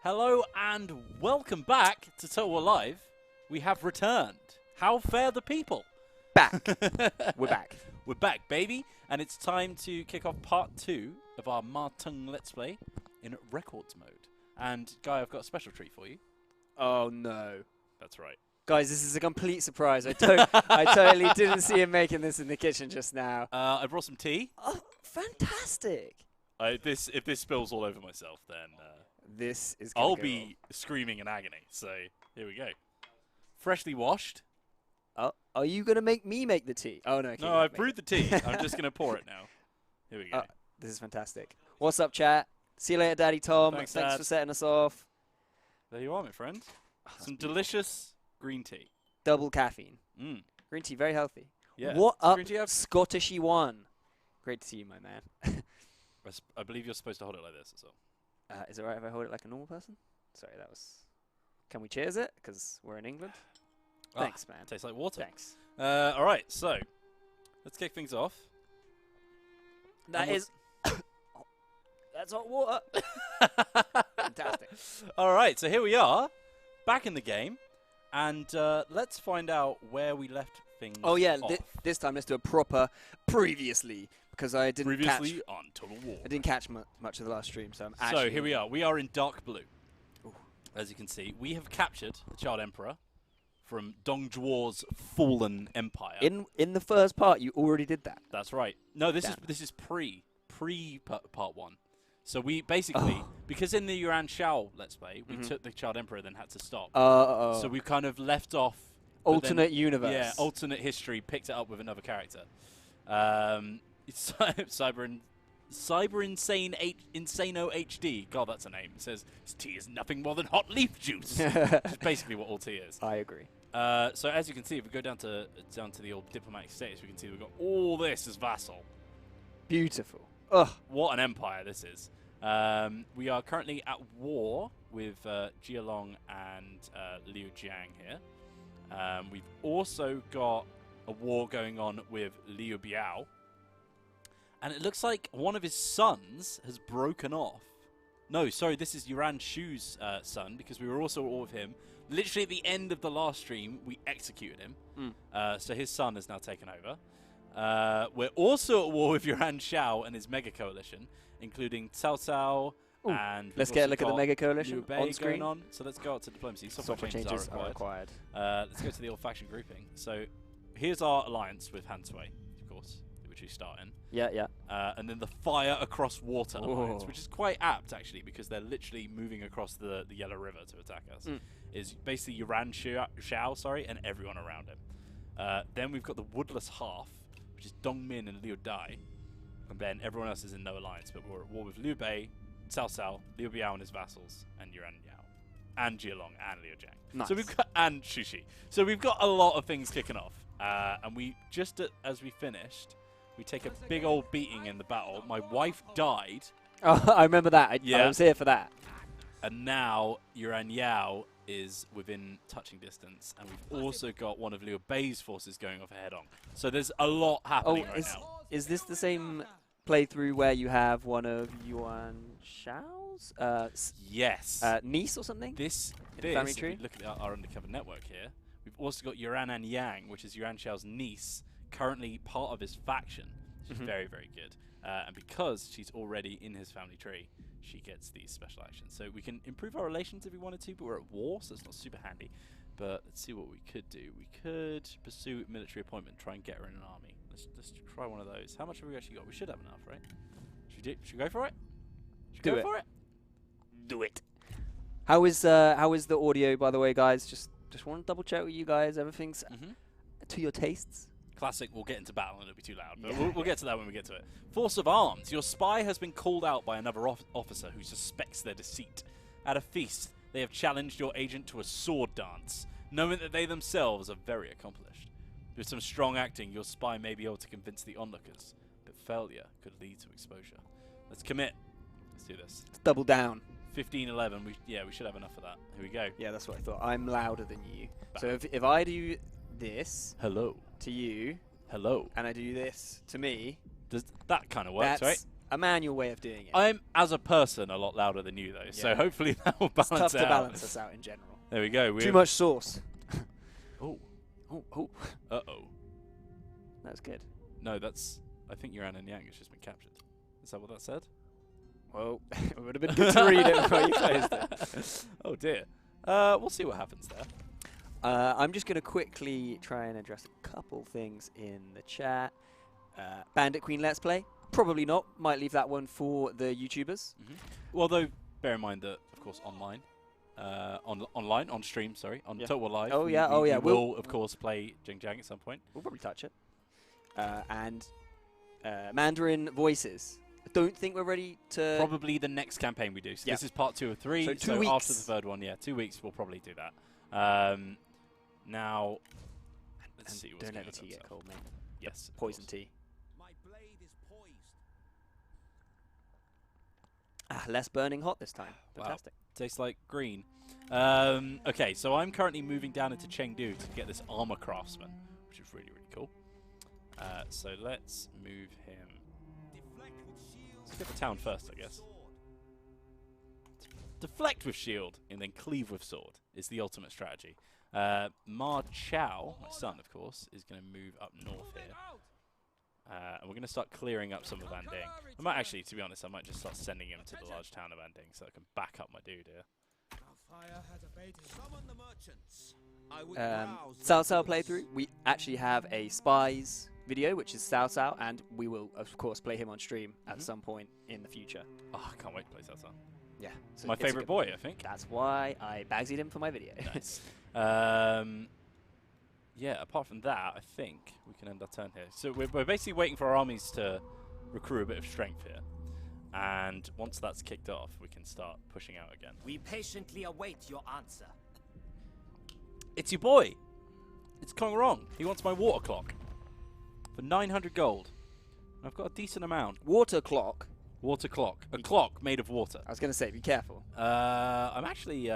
Hello and welcome back to Total Live. We have returned. How fare the people? Back. We're back. We're back, baby. And it's time to kick off part 2 of our Ma Teng Let's Play in records mode. And, Guy, I've got a special treat for you. Oh, no. That's right. Guys, this is a complete surprise. I totally didn't see him making this in the kitchen just now. I brought some tea. Oh, fantastic. If this spills all over myself, then This is I'll gonna be screaming in agony. So, here we go. Freshly washed. Oh, are you going to make me make the tea? Oh, no. Okay, No, I've brewed the tea. I'm just going to pour it now. Here we go. This is fantastic. What's up, chat? See you later, Daddy Tom. Thanks, Thanks Dad. for setting us off. There you are, my friend. Some beautiful. delicious green tea. Double caffeine. Mm. Green tea, very healthy. Yeah. What Does up, green tea have- Scottishy one? Great to see you, my man. I believe you're supposed to hold it like this as well. Is it right if I hold it like a normal person? Sorry, that was... Can we cheers it? Because we're in England. Thanks, man. Tastes like water. Thanks. All right, so let's kick things off. That is... That's hot water. Fantastic. All right, so here we are, back in the game, and let's find out where we left things. Oh yeah, off. this time let's do a proper previously because I didn't Previously on Total War. I didn't catch much of the last stream, so I'm So actually... here we are. We are in dark blue. Ooh. As you can see, we have captured the Child Emperor from Dong Zhuo's fallen empire. In the first part, you already did that. That's right. No, this Damn. is pre part 1. So we basically, because in the Yuan Shao Let's Play, we took the Child Emperor, then had to stop. So we kind of left off. Alternate universe. Yeah, alternate history. Picked it up with another character. It's Cyber Insane Insano HD. God, that's a name. It says this tea is nothing more than hot leaf juice. Which is basically what all tea is. I agree. So as you can see, if we go down to the old diplomatic status, we can see we've got all this as vassal. Beautiful. Ugh. What an empire this is. We are currently at war with Jialong and Liu Jiang here. We've also got a war going on with Liu Biao. And it looks like one of his sons has broken off. No, sorry, this is Yuan Shu's son, because we were also at war with him. Literally at the end of the last stream, we executed him. So his son has now taken over. We're also at war with Yuan Shao and his mega coalition, including Cao Cao, and let's get a look at the mega coalition Liu Bei on screen. going on. So let's go out to diplomacy. Software changes are required. Let's go to the old faction grouping. So here's our alliance with Han Sui, of course, which we start in. Yeah, yeah. And then the Fire Across Water alliance, which is quite apt actually, because they're literally moving across the Yellow River to attack us. Is basically Yuan Shao, and everyone around him. Then we've got the Woodless Half, which is Dong Min and Liu Dai. And then everyone else is in no alliance, but we're at war with Liu Bei, Cao Cao, Liu Biao and his vassals, and Yuan Yao, and Jialong, and Liu Jiang. Nice. So we've got, and Shushi. So we've got a lot of things kicking off. And we just as we finished, we take a big old beating in the battle. My wife died. Oh, I remember that. I was here for that. And now Yuan Yao is within touching distance, and we've also got one of Liu Bei's forces going off ahead on. So there's a lot happening right now. Is this the same playthrough where you have one of Yuan Shao's Yes. niece or something? This family if tree? we look at our undercover network here, we've also got Yuan and Yang, which is Yuan Shao's niece, currently part of his faction. She's very, very good. And because she's already in his family tree, she gets these special actions. So we can improve our relations if we wanted to, but we're at war, so it's not super handy. But let's see what we could do. We could pursue military appointment, try and get her in an army. Let's try one of those. How much have we actually got? We should have enough, right? Should we go for it? Should we go for it? Do it. How is the audio, by the way, guys? Just want to double check with you guys. Everything's to your tastes. Classic, we'll get into battle and it'll be too loud, but we'll get to that when we get to it. Force of Arms. Your spy has been called out by another officer who suspects their deceit. At a feast, they have challenged your agent to a sword dance, knowing that they themselves are very accomplished. With some strong acting, your spy may be able to convince the onlookers, but failure could lead to exposure. Let's commit. Let's do this. Let's double down. 15-11. We should have enough of that. Here we go. Yeah, that's what I thought. I'm louder than you. So if I do this Hello. to you, Hello. and I do this to me, Does that kind of works, right? a manual way of doing it. I'm, as a person, a lot louder than you, though. So Yeah. hopefully that will balance It's tough it to out. balance us out in general. There we go. Too much sauce. Oh. Oh. Uh-oh. That's good. No, that's... I think Yuran and Yang has just been captured. Is that what that said? Well, it would have been good to read it before you closed it. Oh, dear. We'll see what happens there. I'm just going to quickly try and address a couple things in the chat. Bandit Queen Let's Play? Probably not. Might leave that one for the YouTubers. Well, though, bear in mind that, of course, online, on stream, sorry, on Total War Live. Oh, yeah, we we'll will, of course, play Jing Jang at some point. We'll probably touch it. And Mandarin Voices. I don't think we're ready to... Probably the next campaign we do. So this is part 2 of 3. So 2 so weeks. After the third one, 2 weeks, we'll probably do that. Now, let's see what's don't going let the tea on. get cold, mate. Yes. of Poison course. tea. My blade is poised. Less burning hot this time. Wow. Fantastic. Tastes like green. Okay, so I'm currently moving down into Chengdu to get this armor craftsman, which is really, really cool. So let's move him. Let's get the town first, I guess. Deflect with shield and then cleave with sword is the ultimate strategy. Ma Chao, my son, of course, is going to move up north here. And we're going to start clearing up some of Anding. I might actually, to be honest, I might just start sending him to the large town of Anding so I can back up my dude here. Cao Cao playthrough. We actually have a spies video, which is Cao Cao, and we will, of course, play him on stream at some point in the future. Oh, I can't wait to play Cao Cao. Yeah. So My it's a favourite good boy, one. I think. That's why I bagsied him for my video. Nice. Yeah, apart from that, I think we can end our turn here. So we're basically waiting for our armies to recruit a bit of strength here. And once that's kicked off, we can start pushing out again. We patiently await your answer. It's your boy! It's Kong Rong. He wants my water clock. For 900 gold. And I've got a decent amount. Water clock. Water clock. A clock made of water. I was going to say, be careful. I'm actually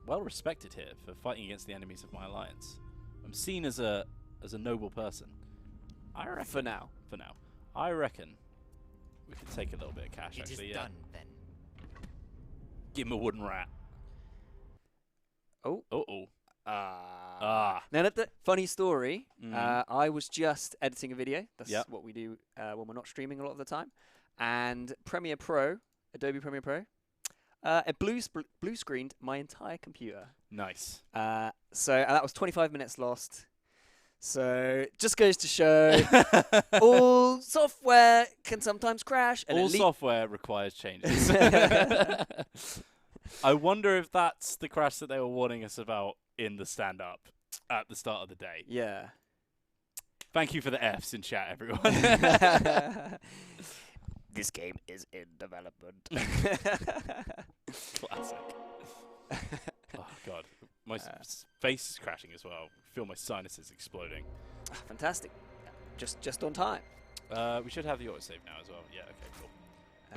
well respected here for fighting against the enemies of my alliance. I'm seen as a noble person. I reckon. For now. For now. I reckon we could take a little bit of cash, It actually. is done, then. Give him a wooden rat. Oh. Uh-oh. Now, the funny story, I was just editing a video. That's what we do when we're not streaming a lot of the time. And Premiere Pro, Adobe Premiere Pro, it blue screened my entire computer. Nice. So that was 25 minutes lost. So just goes to show all software can sometimes crash. And all software requires changes. I wonder if that's the crash that they were warning us about in the stand-up at the start of the day. Yeah. Thank you for the Fs in chat, everyone. This game is in development. Classic. Oh, God. My face is crashing as well. I feel my sinuses exploding. Fantastic. Just on time. We should have the autosave now as well. Yeah, okay, cool.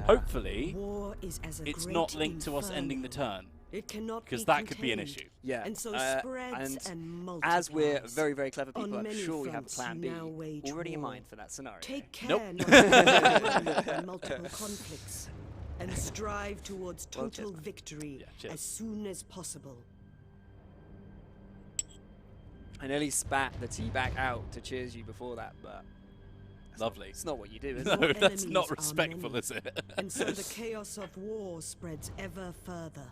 Hopefully, war is as a it's great not linked to us inferno. ending the turn. It cannot Because be that could be an contained. issue. Yeah. And so spreads and multiplies. as we're very, very clever people, On I'm many sure we have a fronts plan you B now wage already in war. mind for that scenario. Take care Nope. not to overwhelm multiple conflicts and strive towards Well, total cheers, man. victory Yeah, cheers. as soon as possible. I nearly spat the tea back out to cheers you before that, but Lovely. it's not what you do, is No, it? Your that's enemies not are respectful, many. is it? And so the chaos of war spreads ever further.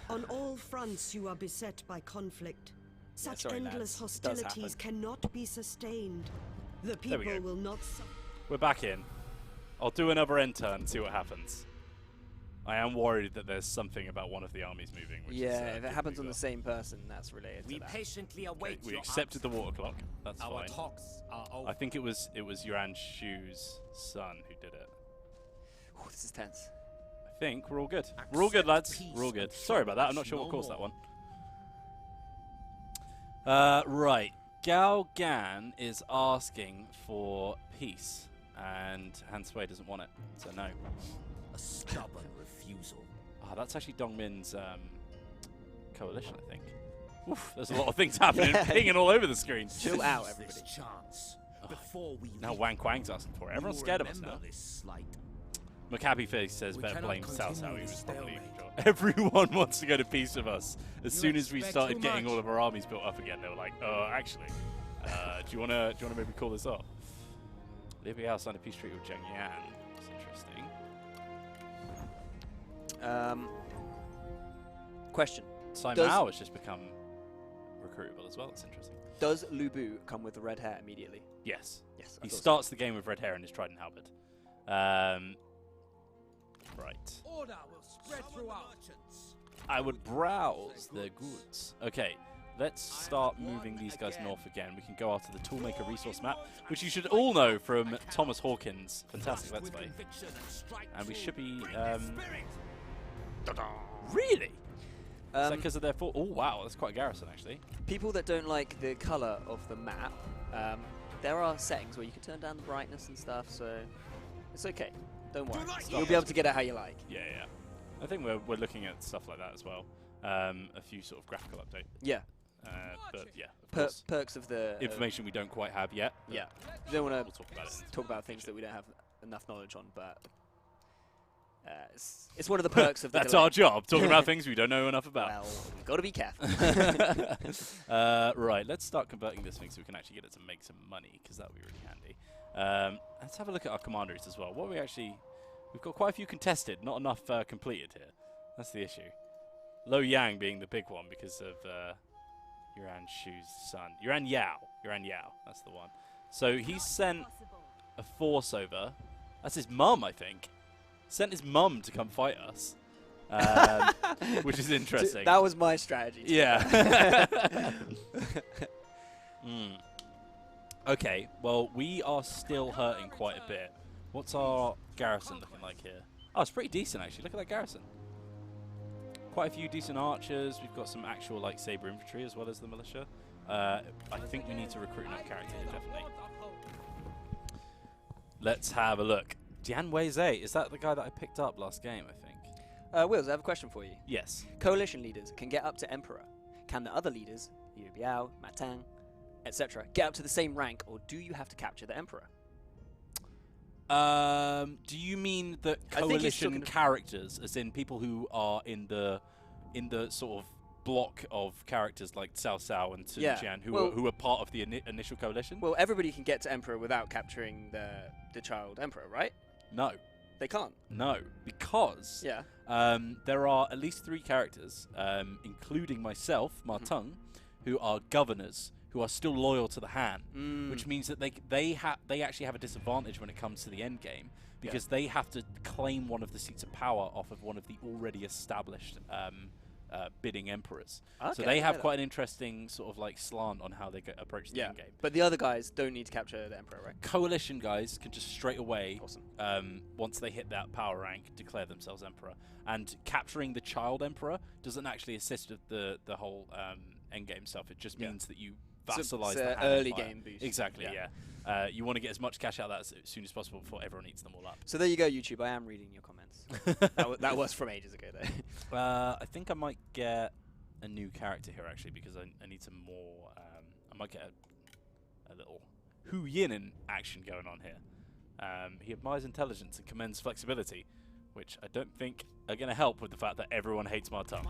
On all fronts you are beset by conflict. Such sorry, endless lads. It does hostilities happen. cannot be sustained. The There we people go. will not suffer. We're back in. I'll do another end turn and see what happens. I am worried that there's something about one of the armies moving. Which Yeah, is, if it good happens to on go. the same person, that's related We to that. patiently Okay, await we your accepted the answer. water clock. That's Our fine. talks are over. I think it was Yuran Shu's son who did it. Ooh, this is tense. I think we're all good. We're all good, lads. Accept We're all peace good. and Sorry about that. I'm not challenge sure what no caused that more. one. Right. Gao Gan is asking for peace, and Han Sui doesn't want it, so no. A stubborn refusal. Ah, that's actually Dongmin's coalition, I think. Oof, there's a lot of things happening, pinging all over the screen. Chill out, Seize everybody. this chance before we Now leave. Wang Quang's asking for it. You Everyone's will scared of us remember now. this slight. Maccabi Face says We better cannot blame Cao continue Cao. He this was probably stalemate. everyone wants to go to peace with us. As You soon as we expect started too getting much. all of our armies built up again, they were like, actually, do you wanna maybe call this off? Liu Biao signed a peace treaty with Zheng Yan. That's interesting. Question. Sai Does- Mao has just become recruitable as well. That's interesting. Does Lu Bu come with the red hair immediately? Yes. Yes. He starts the game with red hair and his trident halberd. Right. Order will spread throughout. I would browse their goods. Okay, let's start moving these guys north again. We can go after the Toolmaker resource map, which you should all know from Thomas Hawkins' fantastic Let's Play. And we should be... Really? Is that because of their... Oh, wow, that's quite a garrison, actually. People that don't like the color of the map, there are settings where you can turn down the brightness and stuff, so it's okay. Don't worry. You'll be able to get it how you like. Yeah, yeah. I think we're looking at stuff like that as well. A few sort of graphical update. Yeah. But yeah, of course. Perks of the Information we don't quite have yet. Yeah. You don't want We'll to talk about it. talk about things that we don't have enough knowledge on, but it's one of the perks of the That's delay. our job, talking about things we don't know enough about. Well, we've got to be careful. Right, let's start converting this thing so we can actually get it to make some money, because that would be really handy. Let's have a look at our commanderies as well. What are we actually... We've got quite a few contested, not enough completed here. That's the issue. Lo Yang being the big one because of Yuan Shu's son. Yuan Yao, that's the one. So he sent a force over. That's his mum, I think. Sent his mum to come fight us. Which is interesting. That was my strategy. Yeah. Okay, well, we are still hurting quite a bit. What's our garrison looking like here? Oh, it's pretty decent, actually. Look at that garrison. Quite a few decent archers. We've got some actual, like, saber infantry as well as the militia. I think we need to recruit enough character here, definitely. Let's have a look. Jian Weizhe, is that the guy that I picked up last game, I think? Wills, I have a question for you. Yes. Coalition leaders can get up to Emperor. Can the other leaders, Liu Biao, Ma Teng, etc., get up to the same rank, or do you have to capture the Emperor? Do you mean that I think he's coalition characters, as in people who are in the sort of block of characters like Cao Cao and Sun Jian, who are part of the initial coalition? Well, everybody can get to Emperor without capturing the child Emperor, right? No. They can't. No, because there are at least 3 characters, including myself, Ma Teng, who are governors, who are still loyal to the Han, which means that they actually have a disadvantage when it comes to the end game, because they have to claim one of the seats of power off of one of the already established bidding emperors. Okay, so they have quite an interesting sort of like slant on how they approach the end game. But the other guys don't need to capture the Emperor, right? Coalition guys can just straight away, once they hit that power rank, declare themselves emperor. And capturing the child emperor doesn't actually assist with the whole end game stuff. It just means that you vassalize the Han early Empire. game boost. Exactly, yeah. You want to get as much cash out of that as soon as possible before everyone eats them all up. So there you go, YouTube. I am reading your comments. that was from ages ago, though. I think I might get a new character here, actually, because I need some more... I might get a little Hu Yin action going on here. He admires intelligence and commends flexibility, which I don't think are going to help with the fact that everyone hates Ma Teng.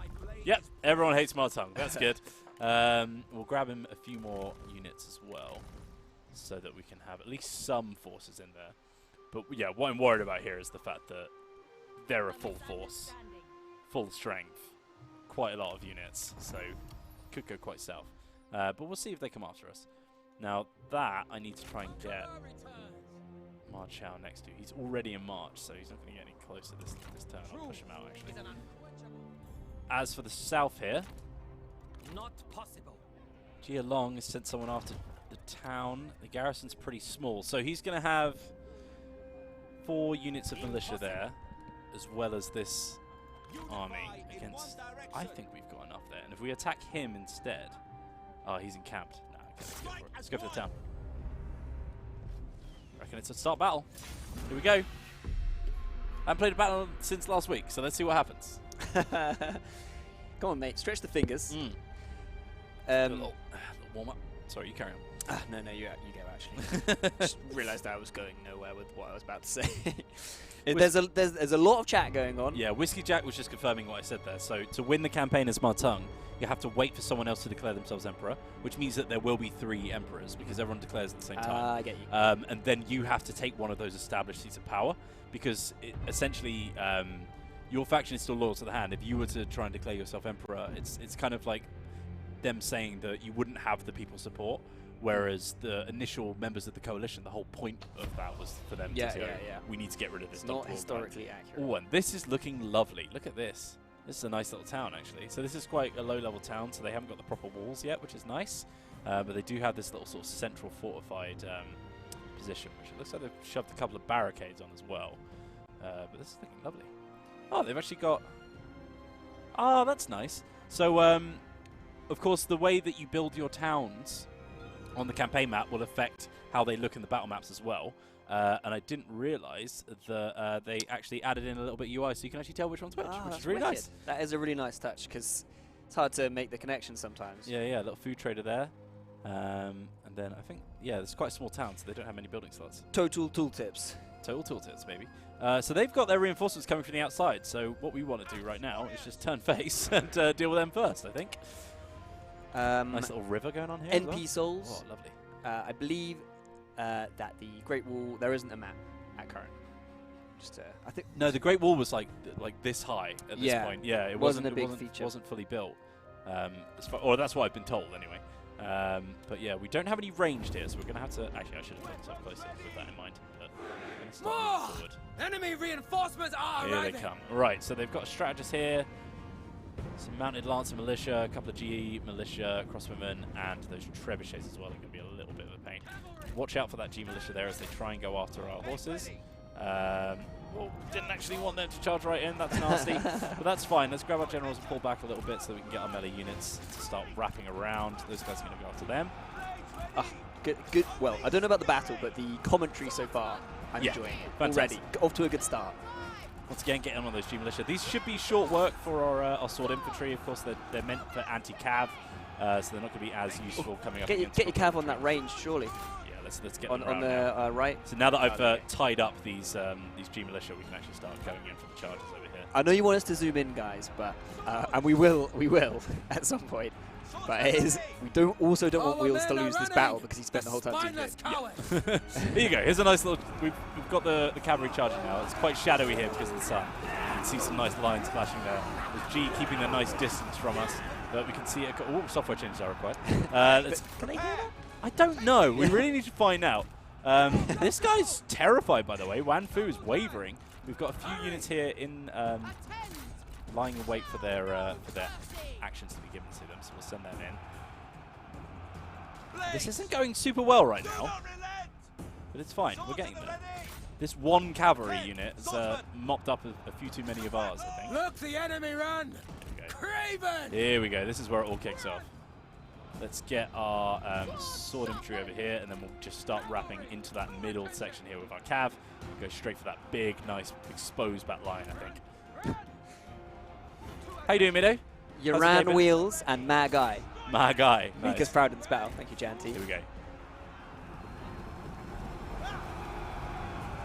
Yep, everyone hates Ma Teng. That's good. We'll grab him a few more units as well, so that we can have at least some forces in there. But yeah, what I'm worried about here is the fact that they're a full force, full strength, quite a lot of units, so could go quite south. But we'll see if they come after us. Now that I need to try and get Ma Chao next to. He's already in March, so he's not going to get any closer this turn. I'll push him out, actually. As for the south here, Not possible. Jia Long has sent someone after the town. The garrison's pretty small, so he's going to have 4 units of militia there, as well as this army against... I think we've got enough there, and if we attack him instead... Oh, he's encamped. Nah, okay, let's go for the town. I reckon it's a start battle. Here we go. I haven't played a battle since last week, so let's see what happens. Come on, mate. Stretch the fingers. A little warm-up. Sorry, you carry on. No, you go, actually. Just realised I was going nowhere with what I was about to say. There's a lot of chat going on. Yeah, Whiskey Jack was just confirming what I said there. So to win the campaign as Martung, you have to wait for someone else to declare themselves emperor, which means that there will be 3 emperors because everyone declares at the same time. I get you. And then you have to take one of those established seats of power because essentially your faction is still loyal to the hand. If you were to try and declare yourself emperor, it's kind of like them saying that you wouldn't have the people's support. Whereas the initial members of the coalition, the whole point of that was for them to say, we need to get rid of this. It's not historically accurate. Oh, and this is looking lovely. Look at this. This is a nice little town, actually. So this is quite a low-level town, so they haven't got the proper walls yet, which is nice. But they do have this little sort of central fortified position, which it looks like they've shoved a couple of barricades on as well. But this is looking lovely. Oh, they've actually got... Oh, that's nice. So, of course, the way that you build your towns on the campaign map will affect how they look in the battle maps as well. And I didn't realise that they actually added in a little bit UI so you can actually tell which one's which, which is really nice. That is a really nice touch because it's hard to make the connection sometimes. Yeah, a little food trader there. And then I think, there's quite a small town, so they don't have many building slots. Total tooltips. Total tooltips, maybe. So they've got their reinforcements coming from the outside, so what we want to do right now is just turn face and deal with them first, I think. Nice little river going on here. NP souls. Oh, lovely. I believe that the Great Wall, there isn't a map at current. Just I think no, the Great Wall was like this high at this point. Yeah, it wasn't a big feature. It wasn't fully built. Or that's what I've been told anyway. But yeah, we don't have any ranged here, so we're going to have to... Actually, I should have put myself closer with that in mind. But we're going to start moving forward. Enemy reinforcements are Here arriving. they come. Right, so they've got a strategist here. Some mounted lancer militia, a couple of GE militia, crossbowmen, and those trebuchets as well are going to be a little bit of a pain. Watch out for that G militia there as they try and go after our horses. Well, didn't actually want them to charge right in. That's nasty. But that's fine. Let's grab our generals and pull back a little bit so we can get our melee units to start wrapping around. Those guys are going to go after them. Good. Well, I don't know about the battle, but the commentary so far, I'm enjoying it. Fantastic. Already. Off to a good start. Once again, getting on those G militia. These should be short work for our sword infantry. Of course, they're meant for anti-cav, so they're not going to be as useful coming up against... Get your cav on that range, surely. Yeah, let's get on the right. So now that I've tied up these G militia, we can actually start going in for the charges over here. I know you want us to zoom in, guys, but and we will at some point. But it is, we don't want Wheels to lose this battle because he spent the whole time zooming in. Yeah. Here you go. Here's a nice little... We've got the cavalry charging now. It's quite shadowy here because of the sun. You can see some nice lines flashing there. With G keeping a nice distance from us, but we can see it. Oh, software changes are required. Can they hear that? I don't know. We really need to find out. This guy's terrified, by the way. Wan Fu is wavering. We've got a few units here in lying in wait for their actions to be given to them, so we'll send them in. This isn't going super well right now, but it's fine. We're getting there. This one cavalry unit has mopped up a few too many of ours, I think. Look, the enemy run! Craven! Here we go. This is where it all kicks off. Let's get our sword infantry over here, and then we'll just start wrapping into that middle section here with our cav. Go straight for that big, nice, exposed back line, I think. How you doing, Mido? You ran Wheels and my guy. My guy. Nice. Because proud in this battle. Thank you, Janty. Here we go.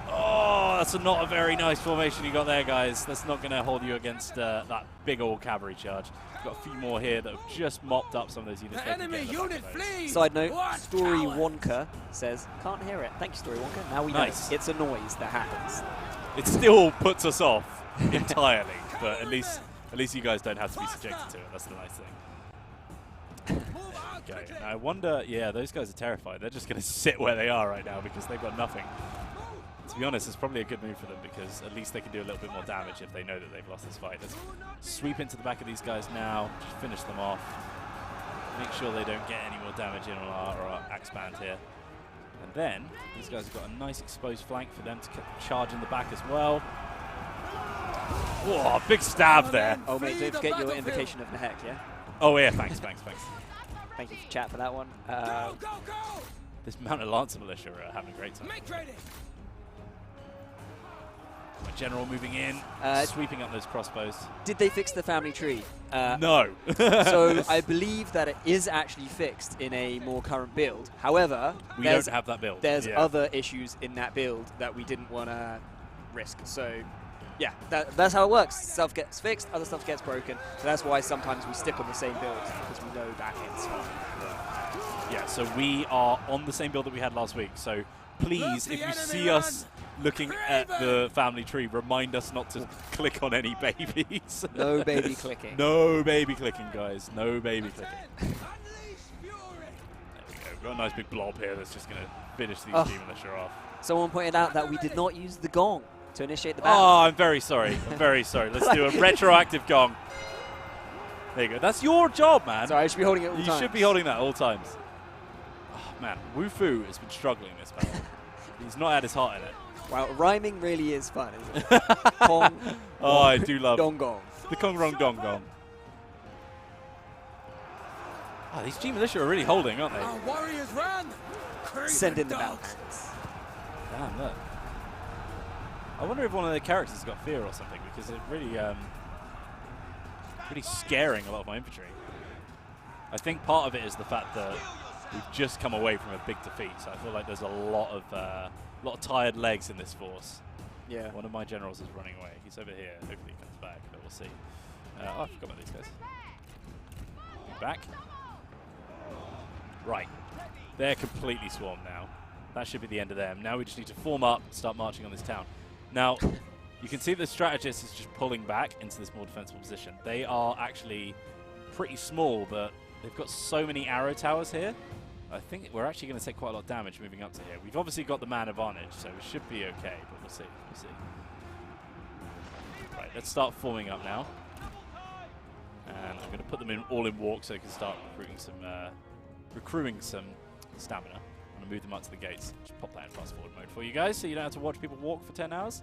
Oh, that's not a very nice formation you got there, guys. That's not going to hold you against that big old cavalry charge. We've got a few more here that have just mopped up some of those units. The enemy unit flees! Side note, Story Wonka says, can't hear it. Thank you, Story Wonka. Now we know it's a noise that happens. It still puts us off entirely, but at least you guys don't have to be subjected to it. That's the nice thing. Okay. And I wonder, those guys are terrified. They're just going to sit where they are right now because they've got nothing. To be honest, it's probably a good move for them because at least they can do a little bit more damage if they know that they've lost this fight. Let's sweep into the back of these guys now, just finish them off. Make sure they don't get any more damage in on our axe band here. And then, these guys have got a nice exposed flank for them to charge in the back as well. Whoa, big stab there. Oh mate, don't forget your invocation of Nahek, yeah? Oh yeah, thanks. Thank you for chat for that one. This mounted lancer militia are having a great time. Make ready. general moving in, sweeping up those crossbows. Did they fix the family tree? No. So I believe that it is actually fixed in a more current build. However, we don't have that build. There's other issues in that build that we didn't want to risk. So yeah, that's how it works. Stuff gets fixed, other stuff gets broken. So that's why sometimes we stick on the same build, because we know that it's fine. Yeah, so we are on the same build that we had last week. So please, if you see us looking at the family tree, remind us not to click on any babies. No baby clicking. No baby clicking, guys. No baby clicking. There we go. We've got a nice big blob here that's just going to finish these Demon Militia off. Someone pointed out that we did not use the gong to initiate the battle. Oh, I'm very sorry. I'm very sorry. Let's do a retroactive gong. There you go. That's your job, man. Sorry, I should be holding it all the time. You should be holding that all times. Oh, man. Wu Fu has been struggling this battle. He's not had his heart in it. Wow, rhyming really is fun, isn't it? Kong, oh, I do love Dong Gong. The Kong Rong Dong Gong. Oh, these G Militia are really holding, aren't they? Our warriors run. Send in the Balkans. Damn, look. I wonder if one of their characters has got fear or something, because it really, really scaring a lot of my infantry. I think part of it is the fact that we've just come away from a big defeat, so I feel like there's a lot of tired legs in this force. Yeah. One of my generals is running away. He's over here. Hopefully he comes back, but we'll see. Oh, I forgot about these guys. Back. Right. They're completely swarmed now. That should be the end of them. Now we just need to form up and start marching on this town. Now, you can see the strategist is just pulling back into this more defensible position. They are actually pretty small, but they've got so many arrow towers here. I think we're actually going to take quite a lot of damage moving up to here. We've obviously got the man advantage, so we should be okay, but we'll see. We'll see. Right, let's start forming up now. And I'm going to put them in all in walk so they can start recruiting some stamina. I'm going to move them up to the gates. Just pop that in fast forward mode for you guys so you don't have to watch people walk for 10 hours.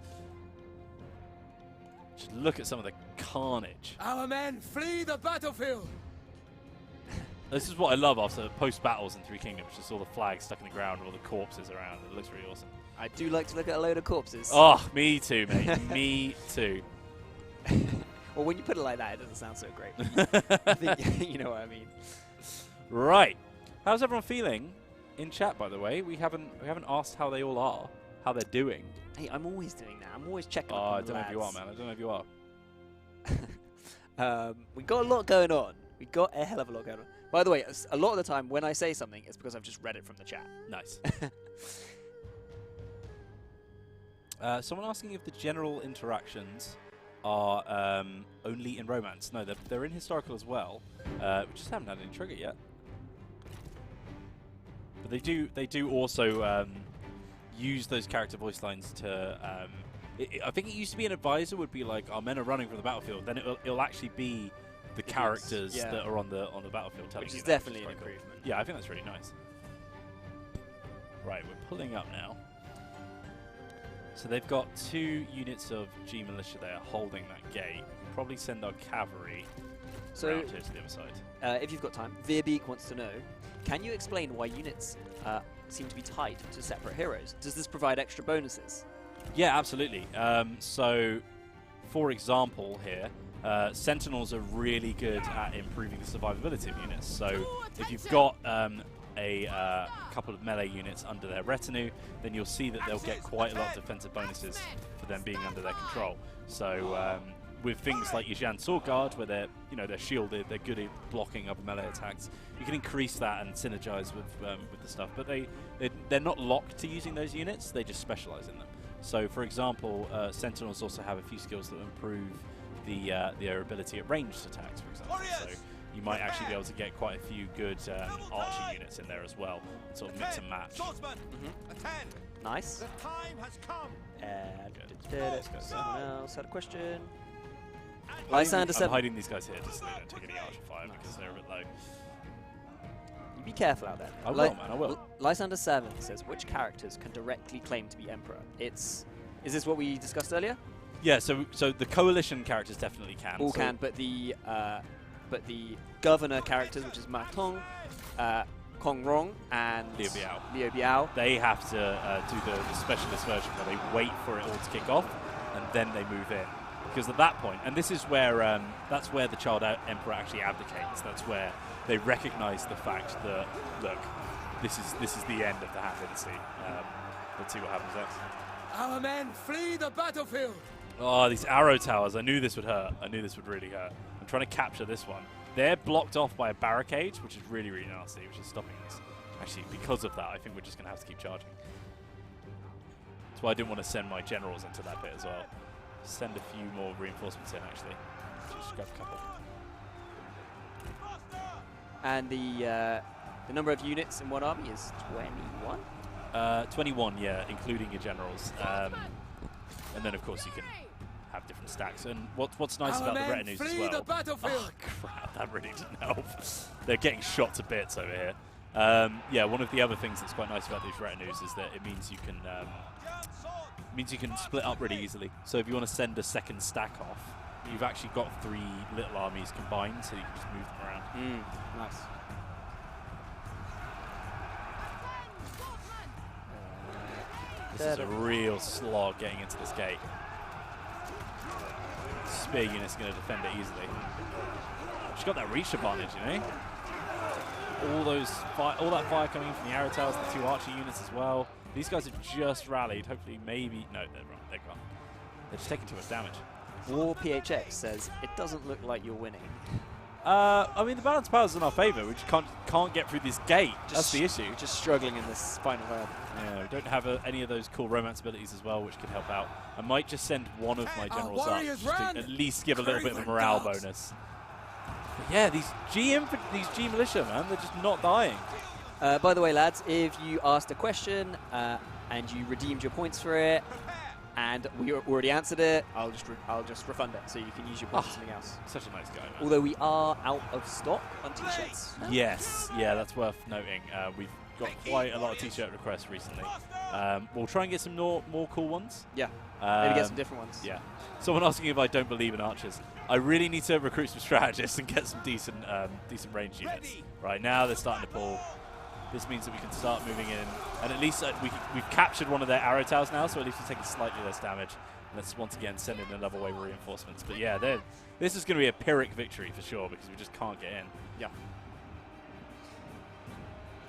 Just look at some of the carnage. Our men flee the battlefield. This is what I love after post-battles in Three Kingdoms, just all the flags stuck in the ground, all the corpses around. It looks really awesome. I do like to look at a load of corpses. Oh, me too, mate. Me too. Well, when you put it like that, it doesn't sound so great. I think you know what I mean. Right. How's everyone feeling in chat, by the way? We haven't asked how they all are, how they're doing. Hey, I'm always doing that. I'm always checking Oh, up on I don't know if you are, man. I don't know if you are. We got a lot going on. We got a hell of a lot going on. By the way, a lot of the time when I say something, it's because I've just read it from the chat. Nice. Someone asking if the general interactions are only in romance. No, they're in historical as well. We just haven't had any trigger yet. But they do also use those character voice lines to. I think it used to be an advisor would be like, our men are running from the battlefield. Then it'll actually be the characters that are on the battlefield telling you. Which is definitely an improvement. Cool. Yeah, I think that's really nice. Right, we're pulling up now. So they've got 2 units of G Militia there holding that gate. We'll probably send our cavalry around here to the other side. If you've got time, Veerbeek wants to know, can you explain why units seem to be tied to separate heroes? Does this provide extra bonuses? Yeah, absolutely. So, for example here, Sentinels are really good at improving the survivability of units. So if you've got a couple of melee units under their retinue, then you'll see that they'll get quite a lot of defensive bonuses for them being under their control. So with things like your Jan Sword Guard, where they're shielded, they're good at blocking other melee attacks. You can increase that and synergize with the stuff. But they're not locked to using those units. They just specialize in them. So for example, Sentinels also have a few skills that improve their ability at ranged attacks, for example. So you might actually be able to get quite a few good archer units in there as well, and sort of mix and match. Nice. The time has come. Someone else had a question. I'm hiding these guys here just so they don't take any archer fire because they're a bit low. You be careful out there. I will, man, I will. Lysander7 says, which characters can directly claim to be Emperor? Is this what we discussed earlier? Yeah, so the coalition characters definitely can. All can, but the governor characters, which is Ma Tong, Kong Rong, and Liu Biao, they have to do the specialist version where they wait for it all to kick off, and then they move in. Because at that point, and this is where that's where the Child Emperor actually abdicates. That's where they recognise the fact that, look, this is the end of the Han Dynasty. Let's see what happens next. Our men flee the battlefield. Oh, these arrow towers. I knew this would hurt. I knew this would really hurt. I'm trying to capture this one. They're blocked off by a barricade, which is really, really nasty, which is stopping us. Actually, because of that, I think we're just going to have to keep charging. That's why I didn't want to send my generals into that bit as well. Send a few more reinforcements in, actually. Just grab a couple. And the number of units in one army is 21? 21, yeah, including your generals. And then, of course, you can have different stacks. And what's nice about the retinues as well... Oh, crap, that really didn't help. They're getting shot to bits over here. Yeah, one of the other things that's quite nice about these retinues is that it means you can split up really easily. So if you want to send a second stack off, you've actually got 3 little armies combined, so you can just move them around. Nice. This is a real slog getting into this gate. Spear unit's going to defend it easily. She's got that reach advantage, you know. All that fire coming in from the arrow towers, the 2 archer units as well. These guys have just rallied. Hopefully, maybe no, they're gone. They're just taking too much damage. War PHX says it doesn't look like you're winning. I mean, the balance of power is in our favour. We just can't get through this gate. That's the issue. Just struggling in this final round. Yeah, we don't have any of those cool romance abilities as well, which could help out. I might just send one of my generals up just to at least give a little bit of a morale bonus. But yeah, these G militia, man, they're just not dying. By the way, lads, if you asked a question and you redeemed your points for it, and we already answered it, I'll just refund it, so you can use your points for something else. Such a nice guy, man. Although we are out of stock on t-shirts. Yes, yeah, that's worth noting. We've got quite a lot of t-shirt requests recently. We'll try and get some more cool ones. Yeah, maybe get some different ones. Yeah. Someone asking if I don't believe in archers. I really need to recruit some strategists and get some decent range units. Right now, they're starting to pull. This means that we can start moving in, and at least we've captured one of their arrow towers now, so at least we're taking slightly less damage. Let's once again send in another wave of reinforcements. But yeah, this is going to be a Pyrrhic victory for sure, because we just can't get in. Yeah.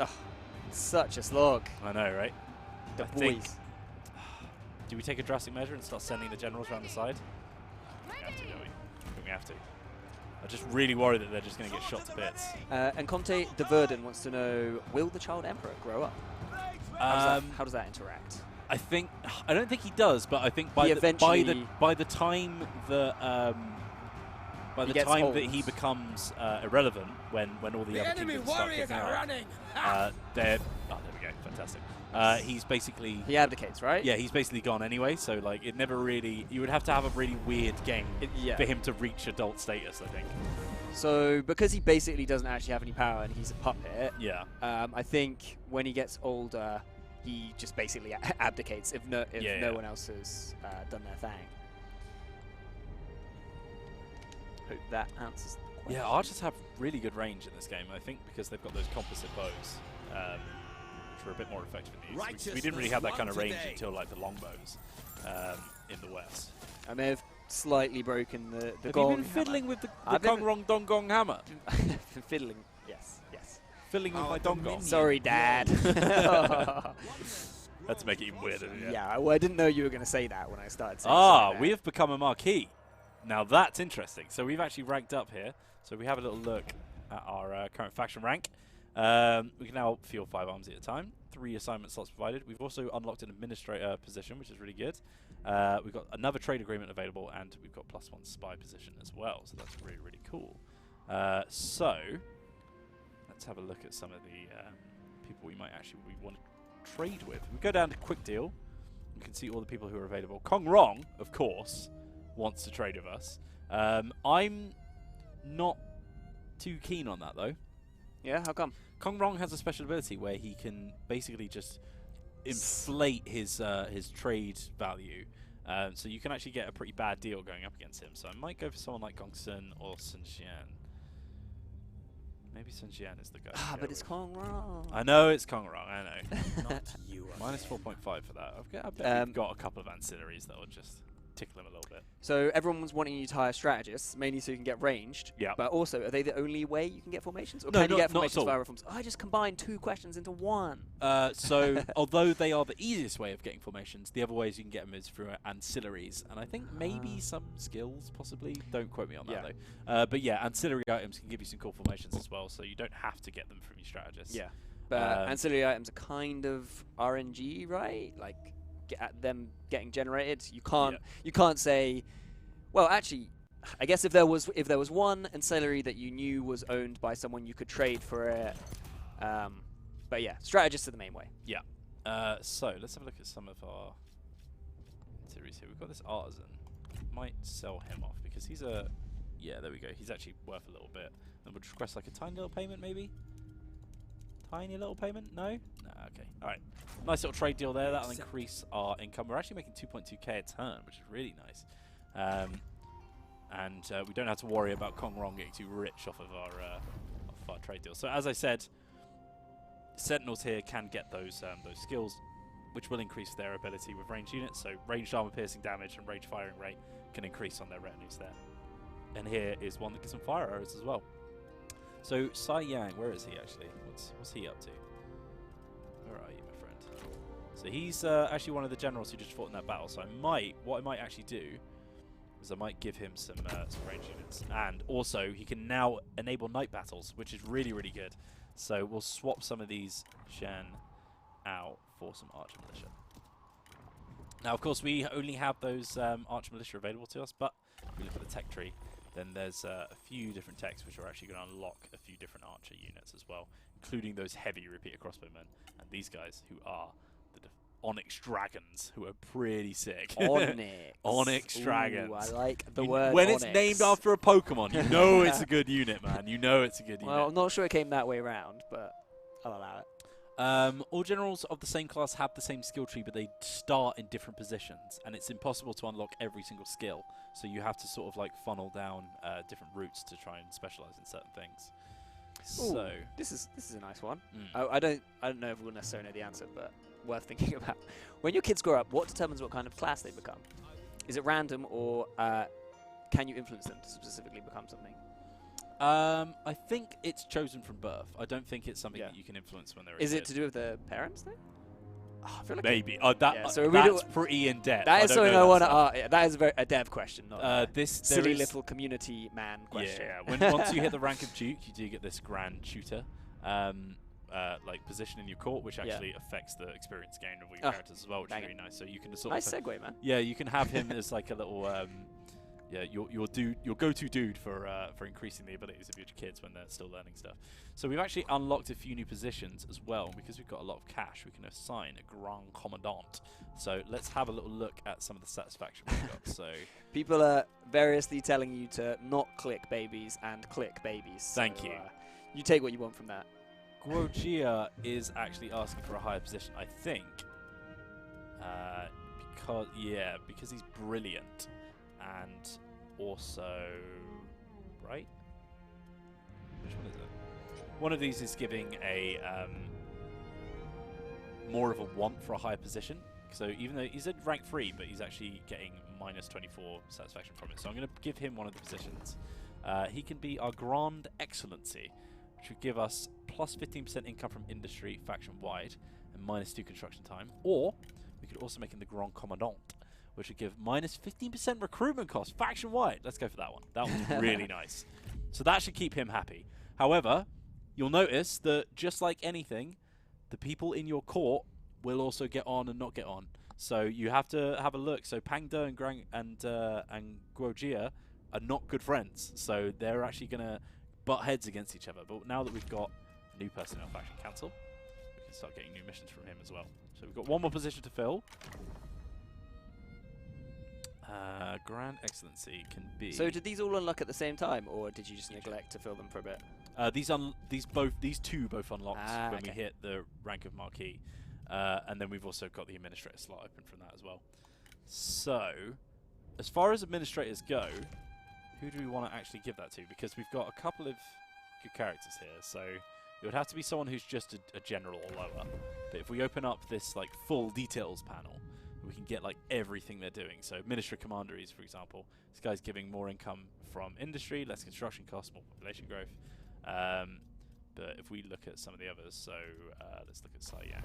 Oh, such a slog. I know, right? The boys. Do we take a drastic measure and start sending the generals around the side? We have to, don't we? I think we have to. I'm just really worried that they're just going to get shot to bits. And Conte de Verdun wants to know, will the Child Emperor grow up? How does that interact? I don't think he does, but I think by the time that he becomes irrelevant, when all the other kingdoms start kicking out, there we go, fantastic. He's basically... He abdicates, right? Yeah, he's basically gone anyway, so like it never really... You would have to have a really weird game for him to reach adult status, I think. So, because he basically doesn't actually have any power and he's a puppet, yeah. I think when he gets older, he just basically abdicates if no one else has done their thing. Hope that answers the question. Yeah, archers have really good range in this game, I think, because they've got those composite bows. Which are a bit more effective in these. We didn't really have that kind of range until like the longbows in the west. I may have slightly broken the Have gong you been fiddling with the Gong Rong Dong Gong hammer? Fiddling, yes. Fiddling with my Dong Gong. Sorry, Dad. That's to make it even weirder. Yeah, well, I didn't know you were going to say that when I started saying we have become a marquee. Now that's interesting. So we've actually ranked up here. So we have a little look at our current faction rank. We can now field 5 arms at a time. 3 assignment slots provided. We've also unlocked an administrator position, which is really good. We've got another trade agreement available, and we've got +1 spy position as well. So that's really, really cool. So let's have a look at some of the people we want to trade with. We go down to quick deal. You can see all the people who are available. Kong Rong, of course, wants to trade with us. I'm not too keen on that though. Yeah, how come? Kong Rong has a special ability where he can basically just inflate his trade value. So you can actually get a pretty bad deal going up against him. So I might go for someone like Gongsun or Sun Xian. Maybe Sun Xian is the guy. But it's Kong Rong. I know it's Kong Rong, I know. Not you. -4.5 for that. I bet we've got a couple of ancillaries that will just tickle him a little bit. So everyone's wanting you to hire strategists, mainly so you can get ranged. Yeah. But also, are they the only way you can get formations? Or No, can you get not at formations all. via reforms? I just combined 2 questions into one. So although they are the easiest way of getting formations, the other ways you can get them is through ancillaries, and I think maybe some skills possibly. Don't quote me on that though. But yeah, ancillary items can give you some cool formations as well, so you don't have to get them from your strategists. Yeah. But ancillary items are kind of RNG, right? Like them getting generated. You can't say. Well, actually, I guess if there was one ancillary that you knew was owned by someone, you could trade for it. But yeah, strategists are the main way. Yeah. So let's have a look at some of our ancillaries here. We've got this artisan. Might sell him off because he's a. Yeah, there we go. He's actually worth a little bit. And we'll just request like a tiny little payment, maybe. Tiny little payment? No? No, okay. All right. Nice little trade deal there. That'll increase our income. We're actually making 2.2k a turn, which is really nice. And we don't have to worry about Kong Rong getting too rich off of our trade deal. So as I said, Sentinels here can get those skills, which will increase their ability with ranged units. So ranged armor piercing damage and ranged firing rate can increase on their retinues there. And here is one that gets some fire arrows as well. So Sai Yang, where is he actually? What's he up to? Where are you, my friend? So he's actually one of the generals who just fought in that battle. So what I might actually do is I might give him some range units, and also he can now enable night battles, which is really good. So we'll swap some of these Shen out for some Archer Militia. Now, of course, we only have those Archer Militia available to us, but if we look at the tech tree, then there's a few different techs which are actually going to unlock a few different Archer units as well, including those heavy repeater crossbowmen and these guys who are the Onyx Dragons, who are pretty sick. Onyx. Onyx Dragons. Ooh, I like the word when Onyx. it's named after a Pokemon, you know it's a good unit, man. You know it's a good unit. Well, I'm not sure it came that way around, but I'll allow it. All generals of the same class have the same skill tree, but they start in different positions, and it's impossible to unlock every single skill. So you have to sort of like funnel down different routes to try and specialize in certain things. Ooh, So this is a nice one. I don't know if we'll necessarily know the answer, but worth thinking about. When your kids grow up, what determines what kind of class they become? Is it random, or can you influence them to specifically become something? I think it's chosen from birth. I don't think it's something that you can influence when they're a kid. Is it to do with the parents, though? Oh, I feel like maybe. so that's pretty in depth. That is something I want to ask. Yeah, that is a dev question, not this silly little community man question. Yeah, once you hit the rank of Duke, you do get this Grand Tutor like position in your court, which actually affects the experience gain of all your characters as well, which is really nice. So you can sort nice of segue, man. Yeah, you can have him as like a little your go-to dude for increasing the abilities of your kids when they're still learning stuff. So we've actually unlocked a few new positions as well, because we've got a lot of cash. We can assign a Grand Commandant. So let's have a little look at some of the satisfaction we've got. So people are variously telling you to not click babies and click babies. Thank you. You take what you want from that. Guojia is actually asking for a higher position, I think, because he's brilliant. And also, right? Which one is it? One of these is giving a more of a want for a higher position. So even though he's at rank 3, but he's actually getting minus 24 satisfaction from it. So I'm going to give him one of the positions. He can be our Grand Excellency, which would give us plus 15% income from industry faction-wide and minus 2 construction time. Or we could also make him the Grand Commandant, which would give minus 15% recruitment cost faction-wide. Let's go for that one. That one's really nice. So that should keep him happy. However, you'll notice that just like anything, the people in your court will also get on and not get on. So you have to have a look. So Pang De and Guojia are not good friends. So they're actually going to butt heads against each other. But now that we've got a new person in our faction council, we can start getting new missions from him as well. So we've got one more position to fill. Grand Excellency can be. So did these all unlock at the same time, or did you just neglect to fill them for a bit? These two both unlocked when we hit the rank of Marquis, and then we've also got the administrator slot open from that as well. So, as far as administrators go, who do we want to actually give that to? Because we've got a couple of good characters here. So it would have to be someone who's just a general or lower. But if we open up this like full details panel, we can get like everything they're doing. So administrative commanderies, for example, this guy's giving more income from industry, less construction costs, more population growth. But if we look at some of the others, so let's look at Siang.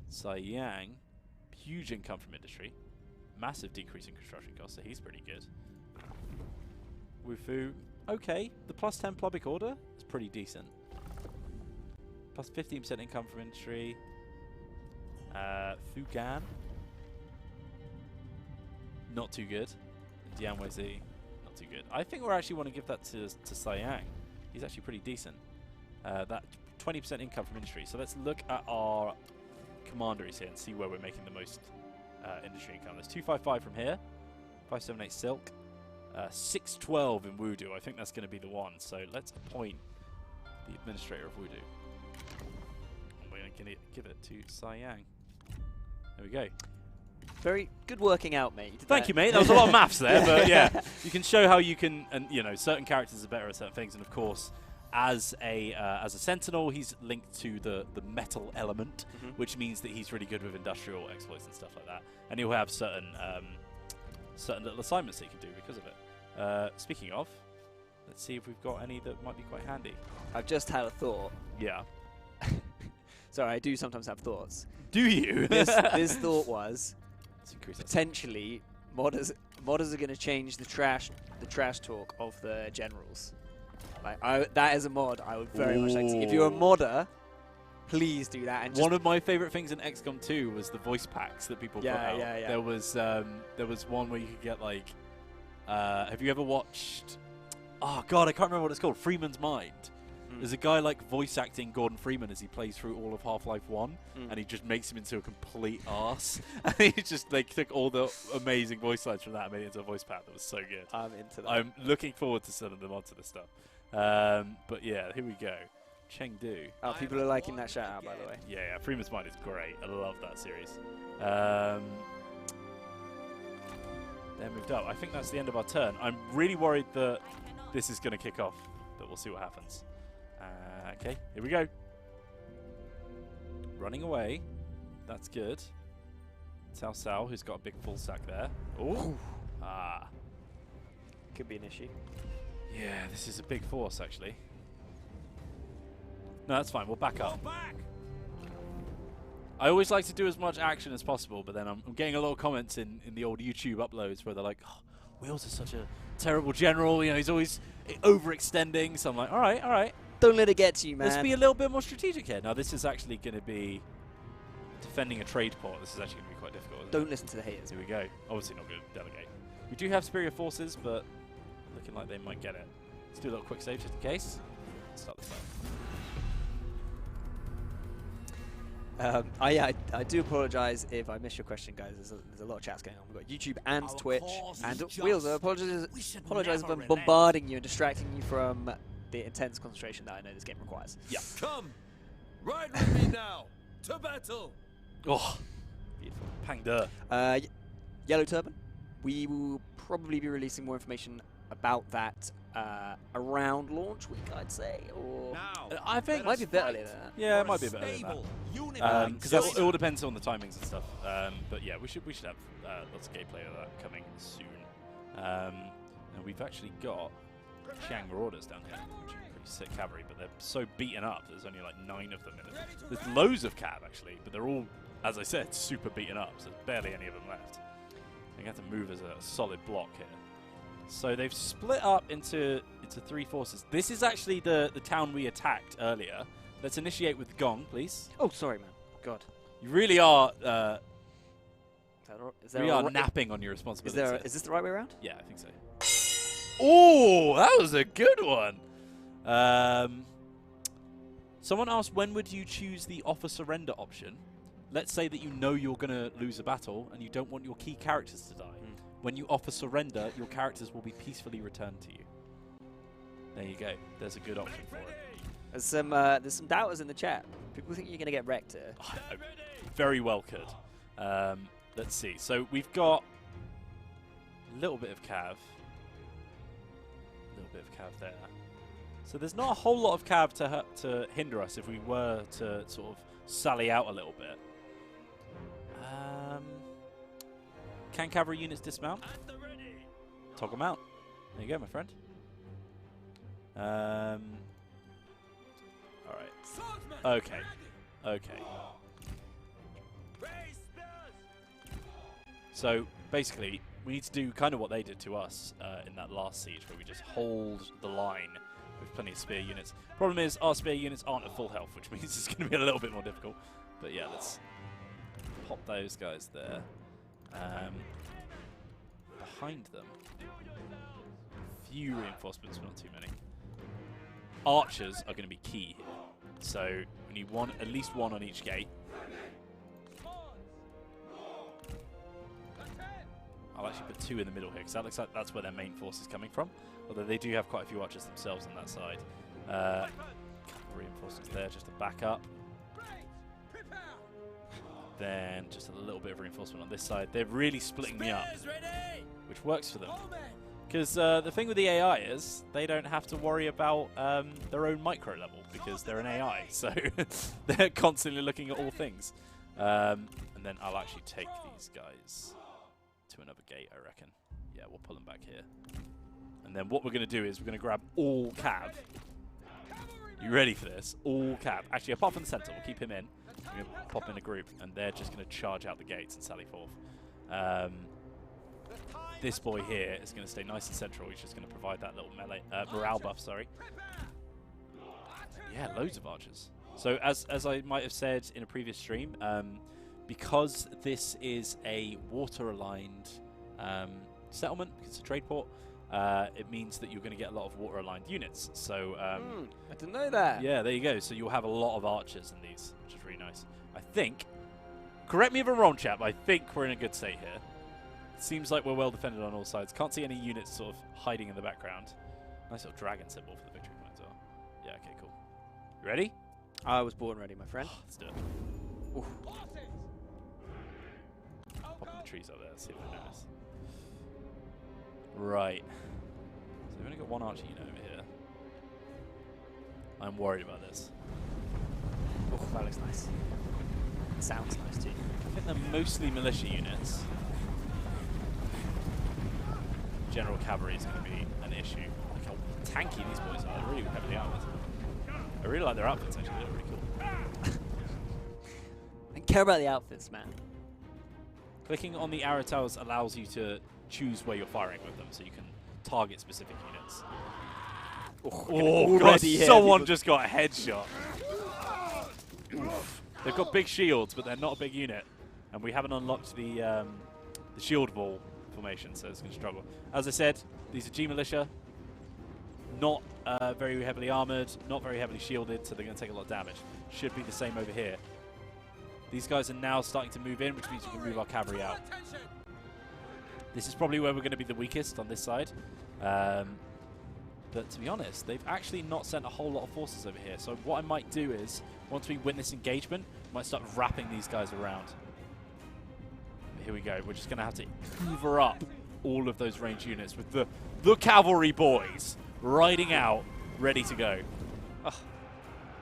Siang, huge income from industry, massive decrease in construction costs, so he's pretty good. Wufu, okay, the plus 10 public order is pretty decent. Plus 15% income from industry. Fugan, not too good. Dianwezi, not too good. I think we actually want to give that to Siang. He's actually pretty decent. That 20% income from industry. So let's look at our commanderies here and see where we're making the most industry income. There's 255 from here, 578 silk, 612 in Wudu. I think that's going to be the one. So let's appoint the administrator of Wudu. And we're going to give it to Siang. There we go. Very good working out, mate. Thank you, mate. That was a lot of maths there, but yeah, you can show how you can, and you know, certain characters are better at certain things, and of course, as a sentinel, he's linked to the metal element, which means that he's really good with industrial exploits and stuff like that, and he'll have certain little assignments that he can do because of it. Speaking of, let's see if we've got any that might be quite handy. I've just had a thought. Yeah. Sorry, I do sometimes have thoughts. Do you? This thought was increase potentially modders are going to change the trash talk of the generals. Like that is a mod I would very much like to see. If you're a modder, please do that. And one of my favorite things in XCOM 2 was the voice packs that people put out. Yeah. There was one where you could get like, have you ever watched? Oh God, I can't remember what it's called. Freeman's Mind. There's a guy like voice acting Gordon Freeman as he plays through all of Half-Life 1, and he just makes him into a complete arse. And he just like took all the amazing voice lines from that and made it into a voice pack that was so good. I'm into that. I'm looking forward to sending them onto this stuff. But yeah, here we go. Chengdu. Oh, people are liking that shout out, by the way. Yeah, Freeman's Mind is great. I love that series. They're moved up. I think that's the end of our turn. I'm really worried that this is going to kick off, but we'll see what happens. Okay, here we go. Running away. That's good. Cao Cao, who's got a big full sack there. Oh, could be an issue. Yeah, this is a big force, actually. No, that's fine. We'll back up. I always like to do as much action as possible, but then I'm getting a lot of comments in the old YouTube uploads where they're like, oh, Wheels is such a terrible general. You know, he's always overextending. So I'm like, all right. Don't let it get to you, man. Let's be a little bit more strategic here. Now, this is actually going to be defending a trade port. This is actually going to be quite difficult. Don't listen to the haters. Here we go. Obviously not going to delegate. We do have superior forces, but looking like they might get it. Let's do a little quick save just in case. Let's start this up. I do apologise if I missed your question, guys. There's a lot of chats going on. We've got YouTube and Twitch. And Wheels, I apologise if I'm bombarding you and distracting you from the intense concentration that I know this game requires. Yeah. Come, ride with me now to battle. Oh, beautiful. Pang De. Yellow Turban. We will probably be releasing more information about that around launch week, I'd say. Or I think it might be a bit earlier than that. Yeah, it might be a bit earlier than that. Because it all depends on the timings and stuff. But yeah, we should have lots of gameplay of that coming soon. And we've actually got Qiang Marauders down here, which are pretty sick cavalry, but they're so beaten up. There's only like 9 of them in it. There's loads of cav actually, but they're all, as I said, super beaten up. So there's barely any of them left. You have to move as a solid block here. So they've split up into 3 forces. This is actually the town we attacked earlier. Let's initiate with Gong, please. Oh, sorry, man. God. You really are. Is napping on your responsibilities. Is this the right way around? Yeah, I think so. Oh, that was a good one. Someone asked, when would you choose the offer surrender option? Let's say that you know you're going to lose a battle and you don't want your key characters to die. When you offer surrender, your characters will be peacefully returned to you. There you go. There's a good option for it. There's some doubters in the chat. People think you're going to get wrecked here. Very well could. Let's see. So we've got a little bit of cav. A little bit of cav there. So there's not a whole lot of cav to hinder us if we were to sort of sally out a little bit. Can cavalry units dismount? Toggle them out. There you go, my friend. Alright. Okay. Okay. So, basically, we need to do kind of what they did to us in that last siege, where we just hold the line with plenty of spear units. Problem is, our spear units aren't at full health, which means it's going to be a little bit more difficult. But yeah, let's pop those guys there. Behind them, few reinforcements, but not too many. Archers are going to be key here. So we need at least one on each gate. I'll actually put 2 in the middle here, because that looks like that's where their main force is coming from. Although they do have quite a few archers themselves on that side. Reinforcements there just to back up. Then just a little bit of reinforcement on this side. They're really splitting me up, which works for them. Because the thing with the AI is they don't have to worry about their own micro level, because they're an AI. So they're constantly looking at all things. And then I'll actually take these guys to another gate, I reckon. Yeah, we'll pull them back here. And then what we're going to do is we're going to grab all cav. You ready for this? All cav. Actually, apart from the center, we'll keep him in. We're going to pop in a group, and they're just going to charge out the gates and sally forth. This boy here is going to stay nice and central. He's just going to provide that little melee morale buff. Sorry. Yeah, loads of archers. So as I might have said in a previous stream, because this is a water-aligned settlement, because it's a trade port, it means that you're going to get a lot of water-aligned units. So I didn't know that. Yeah, there you go. So you'll have a lot of archers in these, which is really nice. I think, correct me if I'm wrong, chap, I think we're in a good state here. Seems like we're well defended on all sides. Can't see any units sort of hiding in the background. Nice little dragon symbol for the victory point as well. Yeah, okay, cool. You ready? I was born ready, my friend. Let's do it. Oof. Popping the trees up there. Let's see if they notice. Right. So we've only got one archer unit over here. I'm worried about this. Oh, that looks nice. Sounds nice too. I think they're mostly militia units. General cavalry is going to be an issue. Look how tanky these boys are. They're really heavily armored. I really like their outfits, actually. They're really cool. I don't care about the outfits, man. Clicking on the arrow towers allows you to choose where you're firing with them, so you can target specific units. Oh, God, someone just got a headshot. Oof. They've got big shields, but they're not a big unit. And we haven't unlocked the shield wall formation, so it's going to struggle. As I said, these are G militia, not very heavily armored, not very heavily shielded, so they're going to take a lot of damage. Should be the same over here. These guys are now starting to move in, which means we can move our cavalry out. This is probably where we're going to be the weakest on this side. But to be honest, they've actually not sent a whole lot of forces over here. So what I might do is, once we win this engagement, I might start wrapping these guys around. Here we go. We're just going to have to hoover up all of those ranged units with the cavalry boys riding out, ready to go. Oh,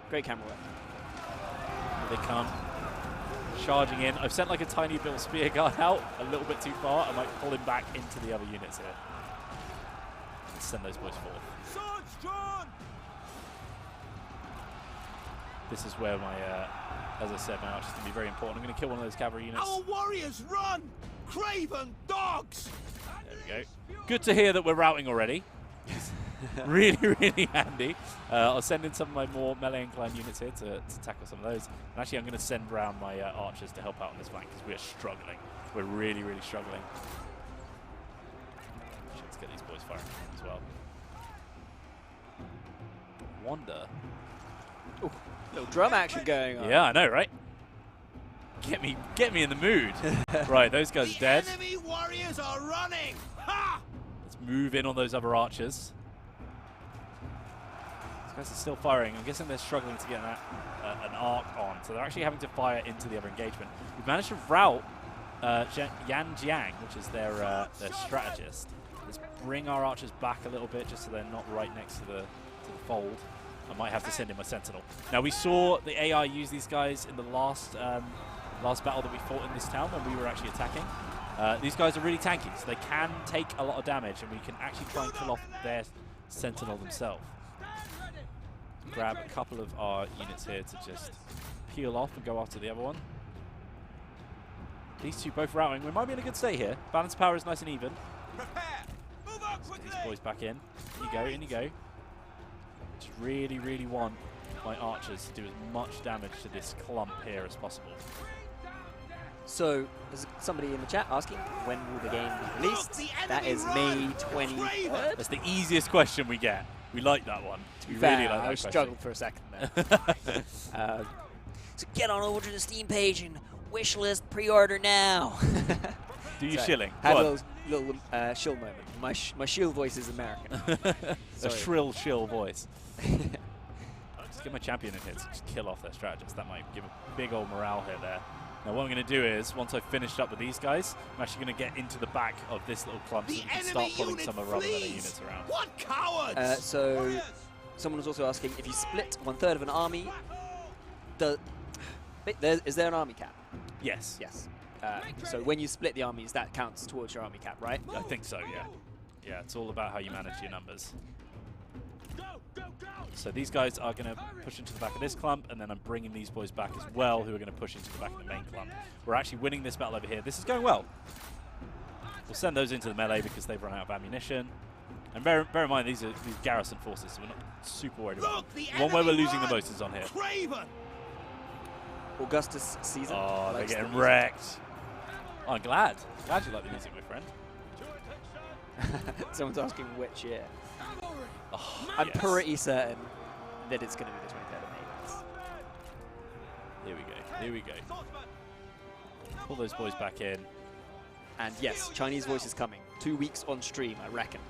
great camera work. Here they come. Charging in. I've sent like a tiny little spear guard out, a little bit too far. I might pull him back into the other units here. Let's send those boys forth. Swords drawn! This is where my, as I said, my archer's going to be very important. I'm going to kill one of those cavalry units. Our warriors run! Craven dogs! There we go. Good to hear that we're routing already. Really, really handy. I'll send in some of my more melee-inclined units here to tackle some of those. And actually, I'm going to send around my archers to help out on this flank because we're struggling. We're really, really struggling. Let's get these boys firing as well. Wonder. Ooh, little drum action going on. Yeah, I know, right? Get me in the mood. Right, those guys are dead. The enemy warriors are running! Ha! Let's move in on those other archers. These guys are still firing. I'm guessing they're struggling to get an arc on, so they're actually having to fire into the other engagement. We've managed to rout Yan Jiang, which is their strategist. Let's bring our archers back a little bit just so they're not right next to the fold. I might have to send in my sentinel. Now, we saw the AI use these guys in the last battle that we fought in this town when we were actually attacking. These guys are really tanky, so they can take a lot of damage, and we can actually try and kill off their sentinel themselves. Grab a couple of our units here to just peel off and go after the other one. These two both routing. We might be in a good state here. Balance power is nice and even. These boys back in. In you go, in you go. Just really, really want my archers to do as much damage to this clump here as possible. So, there's somebody in the chat asking, when will the game be released? That is May 23rd. That's the easiest question we get. We like that one. We Fair, really like that I question. struggled for a second there. So get on over to the Steam page and wishlist pre-order now. Do your shilling. Had a little shill moment. My shill voice is American. A shrill, shill voice. Just get my champion in here to just kill off their strategist. That might give a big old morale hit there. Now what I'm going to do is, once I've finished up with these guys, I'm actually going to get into the back of this little clump so we can start pulling some of our other units around. What cowards! So, someone was also asking, if you split 1/3 of an army, is there an army cap? Yes. Yes. So when you split the armies, that counts towards your army cap, right? I think so, yeah. Yeah, it's all about how you manage your numbers. So these guys are going to push into the back of this clump, and then I'm bringing these boys back as well, who are going to push into the back of the main clump. We're actually winning this battle over here. This is going well. We'll send those into the melee because they've run out of ammunition. And bear in mind, these are garrison forces, so we're not super worried about them. The one where we're losing the most is on here. Craven! Augustus Caesar. Oh, they're getting wrecked. Oh, I'm glad. Glad you like the music, my friend. Someone's asking which year. Oh, I'm yes. pretty certain that it's going to be the 23rd of May. Here we go. Here we go. Pull those boys back in. And yes, Chinese voice is coming. 2 weeks on stream, I reckon.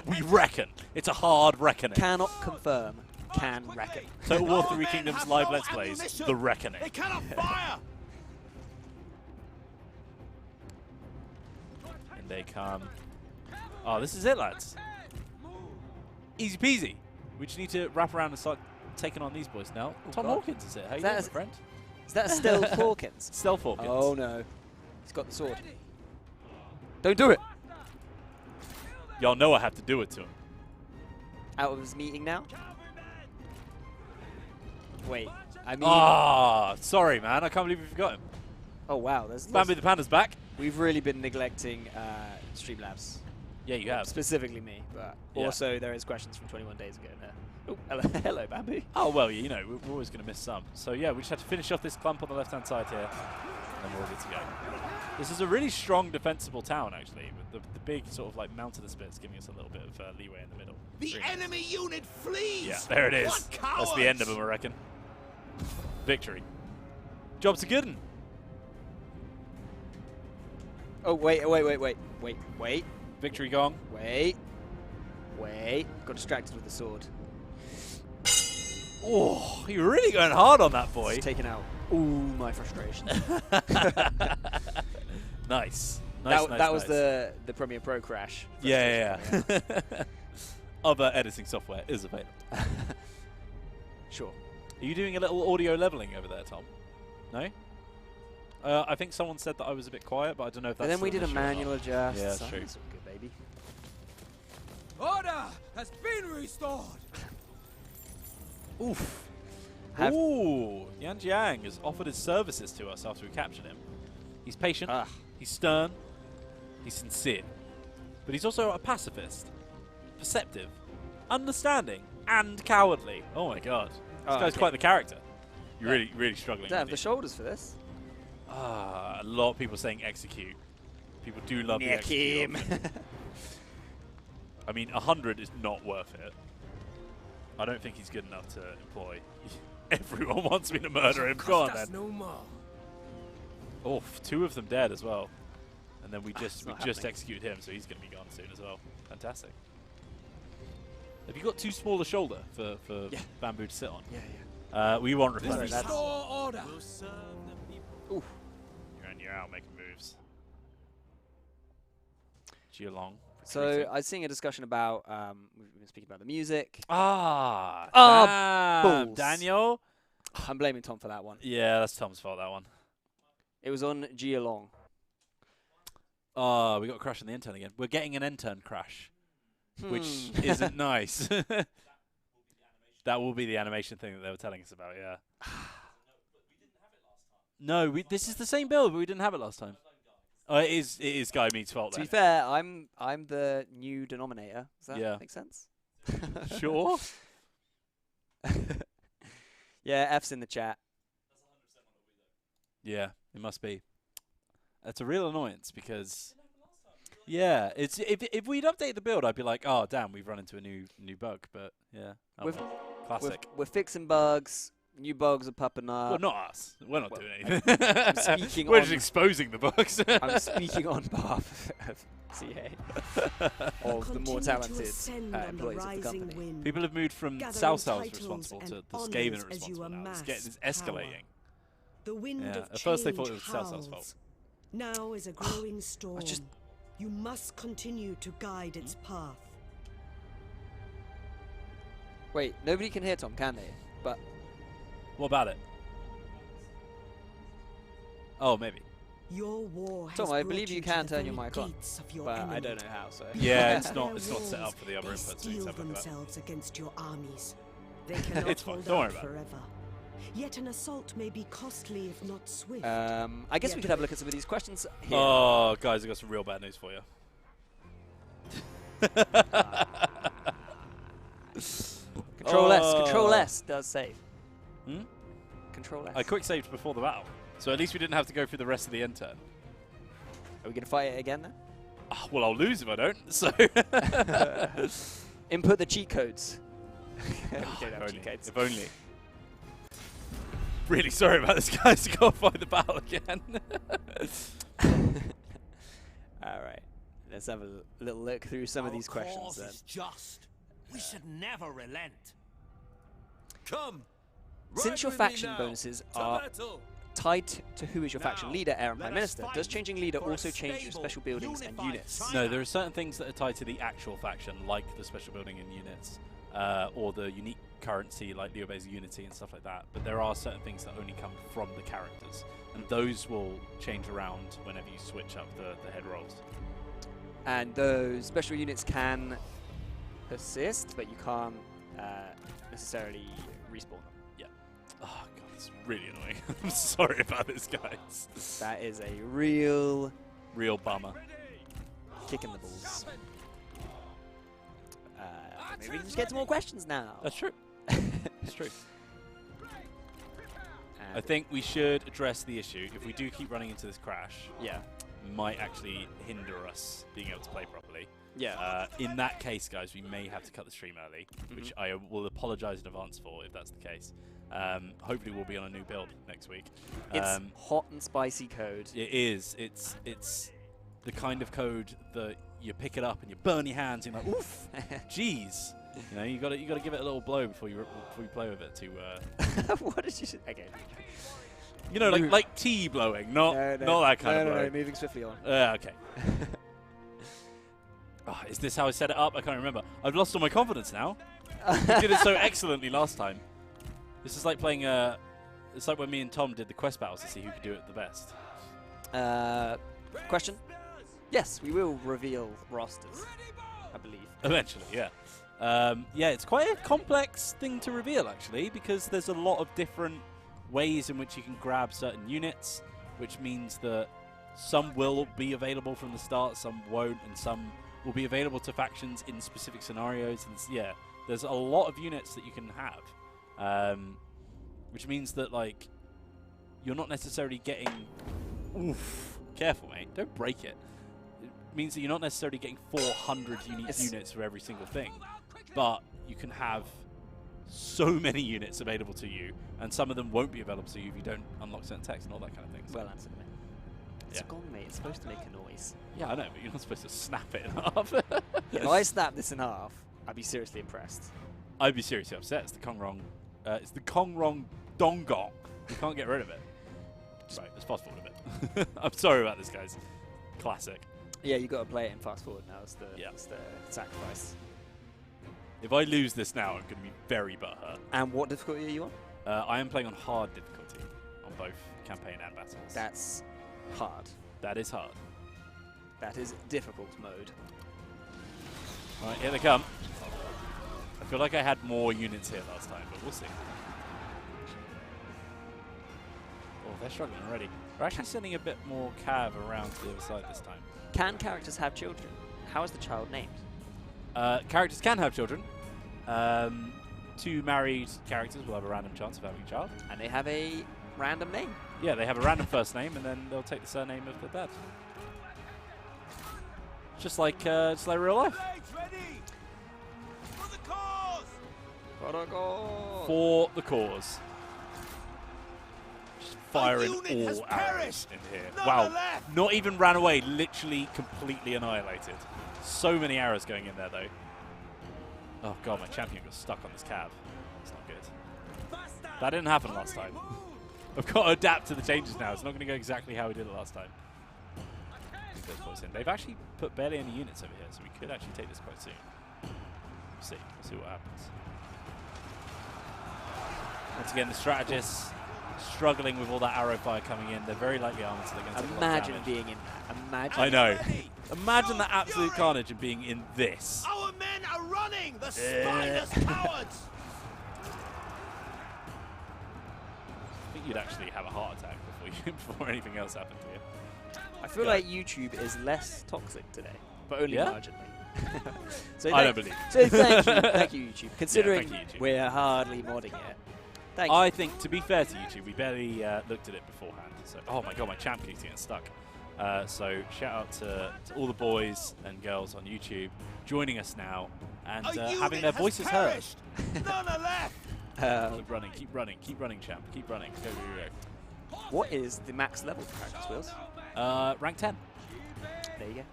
We reckon. It's a hard reckoning. Cannot confirm. Can reckon. Total War 3 Kingdoms live Let's Plays. The Reckoning. They cannot fire! And they come. Oh, this is it, lads. Easy peasy. We just need to wrap around and start taking on these boys now. Tom God. Hawkins is it? How you That doing, is- my friend? Is that a Stealth Hawkins? Stealth Hawkins. Oh no. He's got the sword. Don't do it! Y'all know I have to do it to him. Out of his meeting now? Wait, I mean... Ah, sorry, man. I can't believe we forgot him. Oh wow, there's Bambi the Panda's back. We've really been neglecting Streamlabs. Yeah, you have. Specifically me, but Yeah. also there is questions from 21 days ago now. Oh, hello, hello Bambi. Oh, well, you know, we're always going to miss some. So, yeah, we just have to finish off this clump on the left-hand side here, and we're all good to go. This is a really strong, defensible town, actually, with the big sort of, like, mountainous bits giving us a little bit of leeway in the middle. The Really nice. enemy unit flees! Yeah, there it is. What cowards! That's the end of them, I reckon. Victory. Job's a good one. Oh, wait. Victory gong. Wait. Got distracted with the sword. Oh, you're really going hard on that boy. It's taken out all my frustration. Nice. That was the Premiere Pro crash. Yeah. Other editing software is available. Sure. Are you doing a little audio leveling over there, Tom? No? I think someone said that I was a bit quiet, but I don't know if that's And then we still did a an issue or not. manual adjust. Yeah, that's so true. that's all good, baby. Order has been restored! Oof. Have- Ooh, Yan Jiang has offered his services to us after we captured him. He's patient, he's stern, he's sincere, but he's also a pacifist, perceptive, understanding, and cowardly. Oh my god. This guy's quite the character. You're really struggling. Don't have aren't the you? shoulders for this. A lot of people saying execute. People do love the Nick execute him. option. I mean, 100 is not worth it. I don't think he's good enough to employ. Everyone wants me to murder him. Go on, then. No more. Oh, 2 of them dead as well. And then we just not just happening. executed him, so he's going to be gone soon as well. Fantastic. Have you got too small a shoulder for Yeah. Bamboo to sit on? Yeah. We want Sorry, replenishment. that's- Restore order! Oof. You're in, you're out, making moves. Geelong. So retreating. I was seeing a discussion about, we've been speaking about the music. Damn, balls. Daniel. I'm blaming Tom for that one. Yeah, that's Tom's fault, that one. It was on Geelong. Oh, we got a crash on the end turn again. We're getting an end turn crash, which isn't nice. That will be the animation thing that they were telling us about, yeah. No, this is the same build, but we didn't have it last time. Oh, it is Guy Meets fault. To then. be fair, I'm the new denominator. Does that make sense? Sure. Yeah, F's in the chat. Yeah, it must be. That's a real annoyance because, yeah, it's if we'd update the build, I'd be like, oh damn, we've run into a new bug. But yeah, classic. We're fixing bugs. New bugs are popping up. Well, not us. We're not doing anything. We're just exposing the bugs. I'm speaking on behalf of CA, of the more talented employees of the company. People have moved from Salsal's responsible to the Skaven responsible now. It's escalating. The wind of at first they thought it was change Salsal's fault. Now is a growing storm. You must continue to guide its path. Wait, nobody can hear Tom, can they? But what about it? Oh, maybe. Your war has Tom, I believe you can turn your very mic on, gates of your but enemy. I don't know how. So Yeah, it's not Their set up walls, for the other they inputs. So steel you have to look at that. themselves against your armies. They cannot It's fine, hold don't worry out about it. forever. Yet an assault may be costly if not swift. I guess we could have a look at some of these questions here. Oh, guys, I've got some real bad news for you. Control S does save. Hmm? Control S. I quick saved before the battle, so at least we didn't have to go through the rest of the end turn. Are we going to fight it again then? Oh, well, I'll lose if I don't. So Input the cheat codes. We don't have if, cheat only, codes. if only. Really sorry about this, guys. Got to fight the battle again. All right. Let's have a little look through some of these questions then. Is just. We should never relent. Come. Since your faction bonuses are tied to who is your faction leader, heir, and prime minister, does changing leader also change your special buildings and units? No, there are certain things that are tied to the actual faction, like the special building and units, or the unique currency, like Leo Base Unity and stuff like that. But there are certain things that only come from the characters, and those will change around whenever you switch up the head rolls. And those special units can persist, but you can't necessarily respawn them. Yeah. Oh god, it's really annoying. I'm sorry about this, guys. That is a real bummer. kick in the balls. Maybe we can just get to more questions now. That's true. It's true. I think we should address the issue. If we do keep running into this crash, might actually hinder us being able to play properly. Yeah. In that case, guys, we may have to cut the stream early, which I will apologise in advance for if that's the case. Hopefully we'll be on a new build next week. It's hot and spicy code. It is. It's the kind of code that you pick it up and you burn your hands and you're like, oof, jeez. You know, you got to give it a little blow before you play with it to. What did you say? Okay. You know, like tea blowing, not that kind of blow. No, moving swiftly on. Okay. Oh, is this how I set it up? I can't remember. I've lost all my confidence now. We did it so excellently last time. This is like playing it's like when me and Tom did the quest battles to see who could do it the best. Question? Yes, we will reveal rosters, I believe. Eventually, yeah. Yeah, it's quite a complex thing to reveal, actually, because there's a lot of different ways in which you can grab certain units, which means that some will be available from the start, some won't, and some will be available to factions in specific scenarios. And yeah, there's a lot of units that you can have, which means that, like, you're not necessarily getting... Oof. Careful, mate. Don't break it. It means that you're not necessarily getting 400 unique units for every single thing, but you can have so many units available to you, and some of them won't be available to you if you don't unlock certain text and all that kind of thing. So Well answered, mate. It's a gong, mate. It's supposed to make a noise. yeah, I know, but you're not supposed to snap it in half. If I snap this in half, I'd be seriously impressed. I'd be seriously upset. It's the Kongrong. It's the Kongrong Dongong. You can't get rid of it. Right, let's fast forward a bit. I'm sorry about this, guys. Classic. Yeah, you got to play it in fast forward now. It's the sacrifice. If I lose this now, I'm going to be very butthurt. And what difficulty are you on? I am playing on hard difficulty on both campaign and battles. That's hard. That is hard. That is difficult mode. Right, here they come. I feel like I had more units here last time, but we'll see. Oh, they're struggling already. We're actually sending a bit more cav around to the other side this time. Can characters have children? How is the child named? Characters can have children. 2 married characters will have a random chance of having a child. And they have a random name. Yeah, they have a random first name, and then they'll take the surname of their dad. Just like real life. Ready. For the cause. For the cause. Just firing unit all has arrows perished. in here. None Wow, are left. not even ran away, literally completely annihilated. So many arrows going in there, though. Oh god, my champion got stuck on this cab. That's not good. That didn't happen last time. I've got to adapt to the changes now. It's not going to go exactly how we did it last time. They've actually put barely any units over here, so we could actually take this quite soon. We'll see what happens. Once again, the strategists struggling with all that arrow fire coming in. They're very lightly armored, so they're going to take a lot of Imagine damage. being in that. Imagine. I know. Imagine the absolute carnage of being in this. Our men are running. The spineless cowards. I think you'd actually have a heart attack before anything else happened to you. I feel like YouTube is less toxic today, but only Yeah? marginally. So I don't believe. So thank you, YouTube. Considering thank you, YouTube. we're hardly modding it. Thank you. I think, to be fair to YouTube, we barely looked at it beforehand. So, oh my god, my champ keeps getting stuck. So shout out to all the boys and girls on YouTube joining us now and having their voices heard. None are left. Keep running, champ. Keep running. Go, go, go. What is the max level for characters, Wheels? Rank 10. There you go.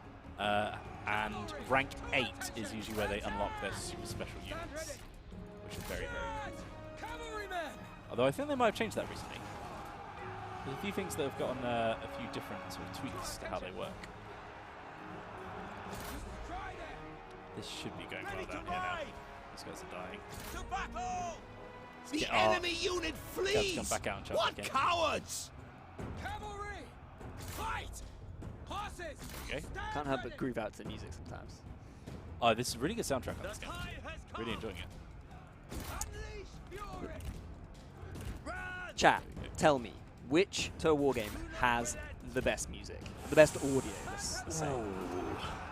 And rank 8 is usually where they unlock their super special units, which is very, very cool. Although I think they might have changed that recently. There's a few things that have gotten a few different sort of tweaks to how they work. This should be going well down here now. These guys are dying. To battle. Let's The get our enemy unit guys flees. come back out and charge What again. cowards! Cavalry, fight! Horses. Okay. Can't help but groove out to the music sometimes. Oh, this is a really good soundtrack on this game. Really enjoying it. Chat, tell me, which Total War game has the best music? The best audio, let's say.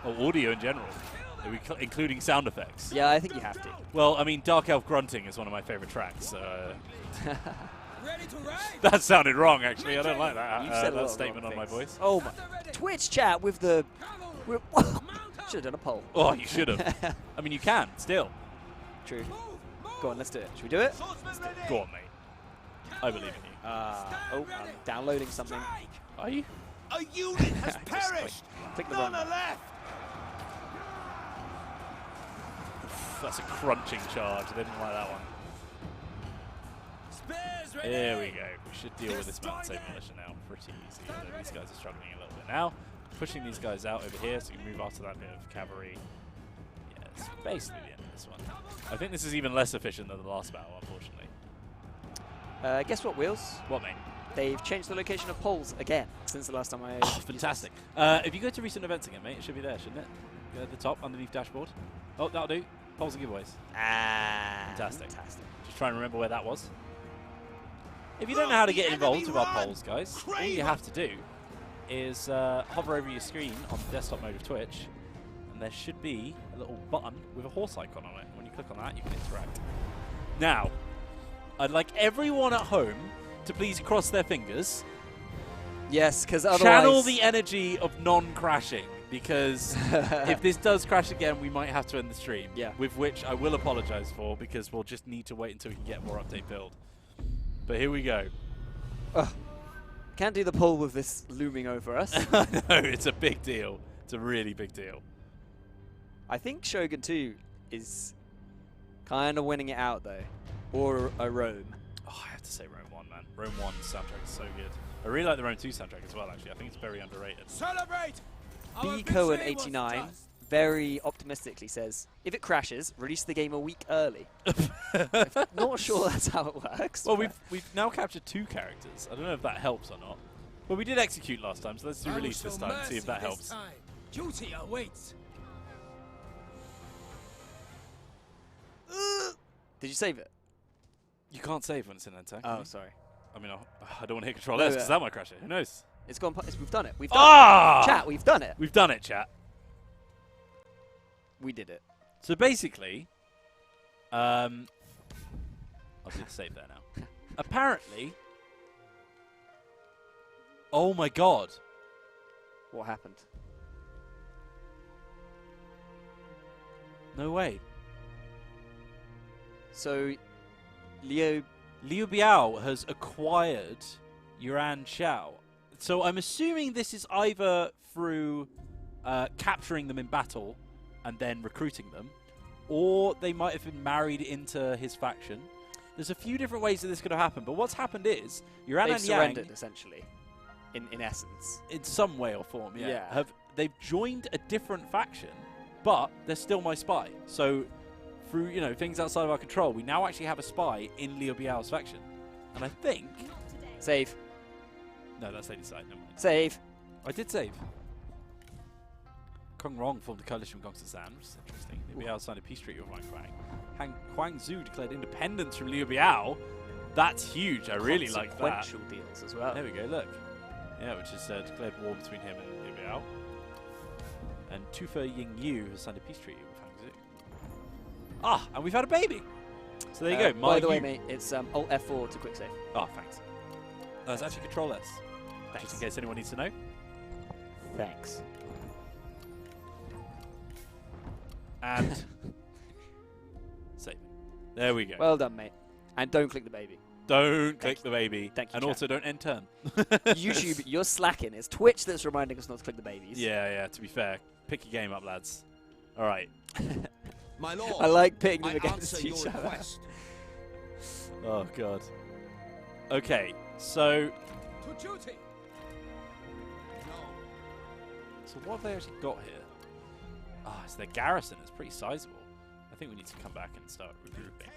Oh, audio in general, including sound effects. Yeah, I think you have to. Well, I mean, Dark Elf Grunting is one of my favorite tracks. Ready to ride. That sounded wrong, actually. I don't like that, You've said a lot that of statement wrong on my things. voice. Oh my. Twitch chat with the... Should have done a poll. Oh, you should have. I mean, you can, still. True. Go on, let's do it. Should we do it? Go on, mate. I believe in you. I'm downloading something. Are you? A unit has Just perished. click the None wrong are left. That's a crunching charge. They didn't like that one. Spears ready. Here we go. We should deal with this mountain save militia now pretty easy. Although these guys are struggling a little bit now. Pushing these guys out over here so you can move after that bit of cavalry. Yeah, it's basically the end of this one. I think this is even less efficient than the last battle, unfortunately. Guess what, Wheels? What, mate? They've changed the location of polls again since the last time I... Oh, fantastic. If you go to recent events again, mate, it should be there, shouldn't it? Go at the top, underneath dashboard. Oh, that'll do. Polls and giveaways. Fantastic. Just try and remember where that was. If you don't know how to get involved with our polls, guys, all you have to do is hover over your screen on the desktop mode of Twitch, and there should be a little button with a horse icon on it. When you click on that, you can interact. Now, I'd like everyone at home to please cross their fingers. Yes, because otherwise... Channel the energy of non-crashing, because if this does crash again, we might have to end the stream. Yeah. With which I will apologize for, because we'll just need to wait until we can get more update build. But here we go. Can't do the poll with this looming over us. I know, it's a big deal. It's a really big deal. I think Shogun 2 is kind of winning it out, though. Or a Rome. Oh, I have to say Rome 1, man. Rome 1's soundtrack is so good. I really like the Rome 2 soundtrack as well, actually. I think it's very underrated. Celebrate. B. Cohen 89 very optimistically says, if it crashes, release the game a week early. Not sure that's how it works. Well, we've now captured 2 characters. I don't know if that helps or not. Well, we did execute last time, so let's do release this time and see if that helps. Duty awaits. Did you save it? You can't save when it's in an attack. Oh, sorry. I mean, I don't want to hit Control No, S because that might crash it. Who knows? It's gone. We've done it. We've done it. Chat, we've done it. We've done it, chat. We did it. So basically, I'll do the save there now. Apparently, oh my god. What happened? No way. So, Liu Biao has acquired Yuan Shao. So I'm assuming this is either through capturing them in battle and then recruiting them, or they might have been married into his faction. There's a few different ways that this could have happened, but what's happened is Yuan they've and Yang, surrendered, essentially, in essence. in some way or form, they've joined a different faction, but they're still my spy. So through things outside of our control, we now actually have a spy in Liu Biao's faction, and I think Save. no, that's Lady Side. Never mind. Save. I did save. Kong Rong formed a coalition with Gongsun San, which is interesting. Liu Biao signed a peace treaty with Wang Huang. Huang Zhu declared independence from Liu Biao. That's huge. I really like that. Consequential deals as well. There we go, look. Yeah, which is declared war between him and Liu Biao. And Tufa Yingyu has signed a peace treaty with Huang Zhu. Ah, and we've had a baby. So there you go. By the way, mate, it's Alt F4 to quick save. Oh, thanks. That's actually Control S. Thanks. Just in case anyone needs to know. Thanks. And save. There we go. Well done, mate. And don't click the baby. Don't click the baby. Thank you, and chat. also don't end turn. YouTube, you're slacking. It's Twitch that's reminding us not to click the babies. Yeah, to be fair. Pick your game up, lads. All right. My lord, I like pitting them I against answer each your other. request. Oh, God. Okay, so To duty. No. what have they actually got here? Ah, it's their garrison. It's pretty sizable. I think we need to come back and start regrouping.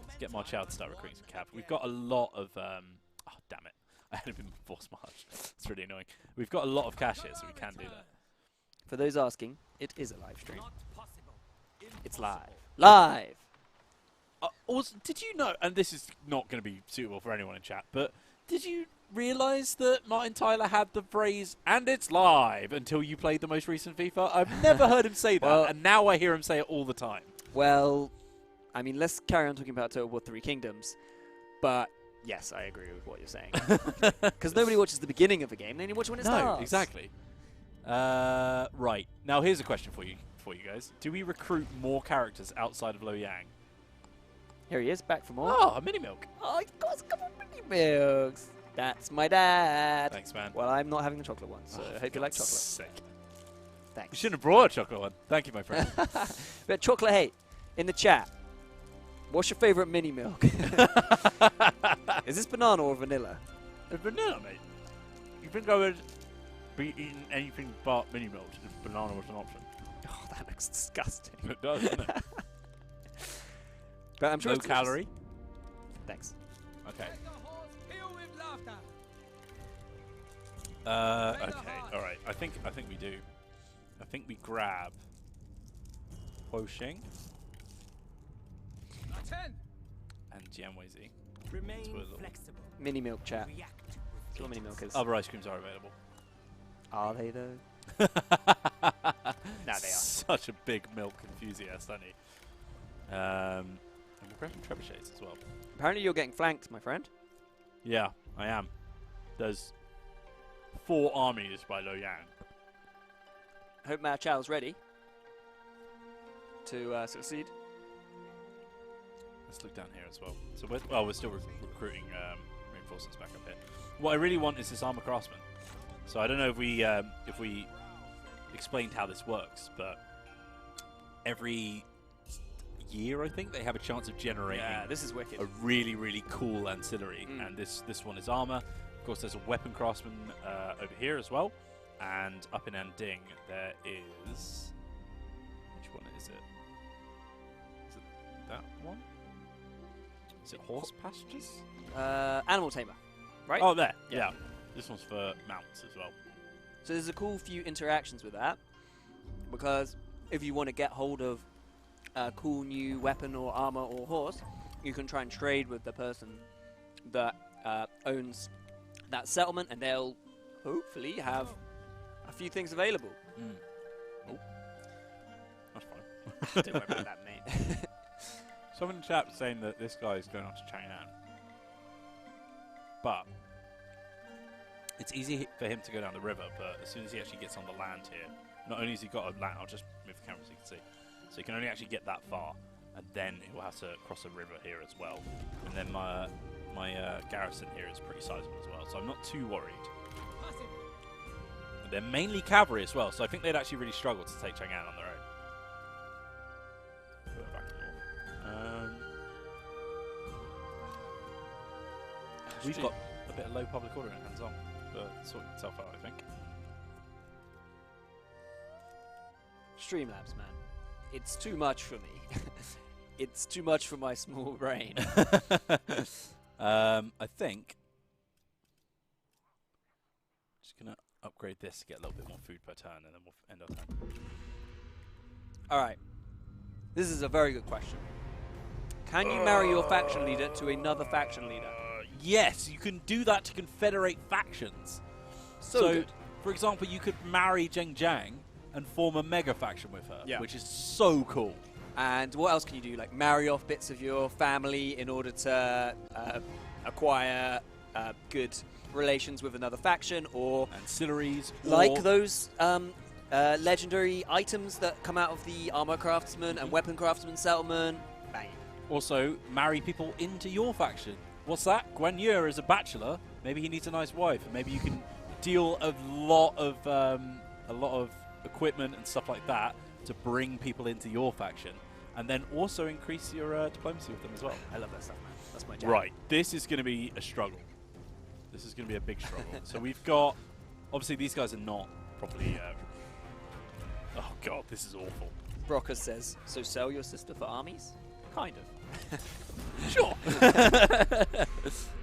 Let's get March out to start recruiting some cap. We've got a lot of... oh, damn it. I had been forced march. It's really annoying. We've got a lot of cash here, so we can do that. For those asking, it is a live stream. Not possible. It's live. Live! Also, did you know, and this is not going to be suitable for anyone in chat, but did you realise that Martin Tyler had the phrase, and it's live, until you played the most recent FIFA? I've never heard him say that, Well, and now I hear him say it all the time. Well, I mean, let's carry on talking about Total War 3 Kingdoms. But, yes, I agree with what you're saying. Because nobody watches the beginning of a game, they only watch when it starts. No, exactly. Right. Now, here's a question for you guys. Do we recruit more characters outside of Loyang? Here he is, back for more. Oh, a mini milk. Oh, he's got a couple of mini milks. That's my dad. Thanks, man. Well, I'm not having the chocolate one, so I hope you like chocolate. Sick. Thanks. You shouldn't have brought a chocolate one. Thank you, my friend. But chocolate hate in the chat. What's your favorite mini milk? Is this banana or vanilla? It's vanilla, mate. You think I would be eating anything but mini milk if banana was an option? Oh, that looks disgusting. It does, doesn't it? But I'm sure Low it's delicious. calorie. Thanks. Okay. Let the halls peal with laughter. Okay. All right. I think we do. I think we grab Huoxing Attend. and Jianwei. Remain That's what it looks- flexible. Mini milk chat. React with That's what mini milk is. Other ice creams are available. Are they though? Nah, they are. Such a big milk enthusiast, aren't he? And we're grabbing trebuchets as well. Apparently you're getting flanked, my friend. Yeah, I am. There's 4 armies by Loyang. I hope Mao Chao's ready to succeed. Let's look down here as well. So we're still recruiting reinforcements back up here. What I really want is this armor craftsman. So I don't know if we explained how this works, but every year I think they have a chance of generating this is wicked. a really, really cool ancillary, and this one is armor. Of course, there's a weapon craftsman over here as well, and up in Anding there is... Which one is it? Is it that one? Is it horse pastures? Animal tamer, right? Oh, there. Yeah. Yeah. This one's for mounts as well. So there's a cool few interactions with that. because if you want to get hold of a cool new weapon or armor or horse, you can try and trade with the person that owns that settlement, and they'll hopefully have a few things available. Oh, that's fine. Don't worry about that, mate. Someone in the chat was saying that this guy is going on to Chang'an, but it's easy for him to go down the river, but as soon as he actually gets on the land here, not only has he got a land, I'll just move the camera so you can see, so he can only actually get that far, and then he will have to cross a river here as well, and then my garrison here is pretty sizable as well, so I'm not too worried. And they're mainly cavalry as well, so I think they'd actually really struggle to take Chang'an on their own. We've got a bit of low public order in hands on, but sorting itself out, I think. Streamlabs, man. It's too much for me. It's too much for my small brain. I think just gonna upgrade this to get a little bit more food per turn, and then we'll end our turn. All right. This is a very good question. Can you marry your faction leader to another faction leader? Yes, you can do that to confederate factions. So Good. for example, you could marry Zheng Jiang and form a mega faction with her, Yeah. which is so cool. And what else can you do? Like marry off bits of your family in order to acquire good relations with another faction, or Ancillaries, like or those legendary items that come out of the armor craftsman and weapon craftsman settlement. Bang. also marry people into your faction. What's that? Guan Yu is a bachelor. Maybe he needs a nice wife, and maybe you can deal a lot of equipment and stuff like that to bring people into your faction, and then also increase your diplomacy with them as well. I love that stuff, man. That's my jam. Right, this is going to be a struggle. This is going to be a big struggle. So we've got, obviously these guys are not properly. Oh god, this is awful. Brocker says, so sell your sister for armies? Kind of. Sure.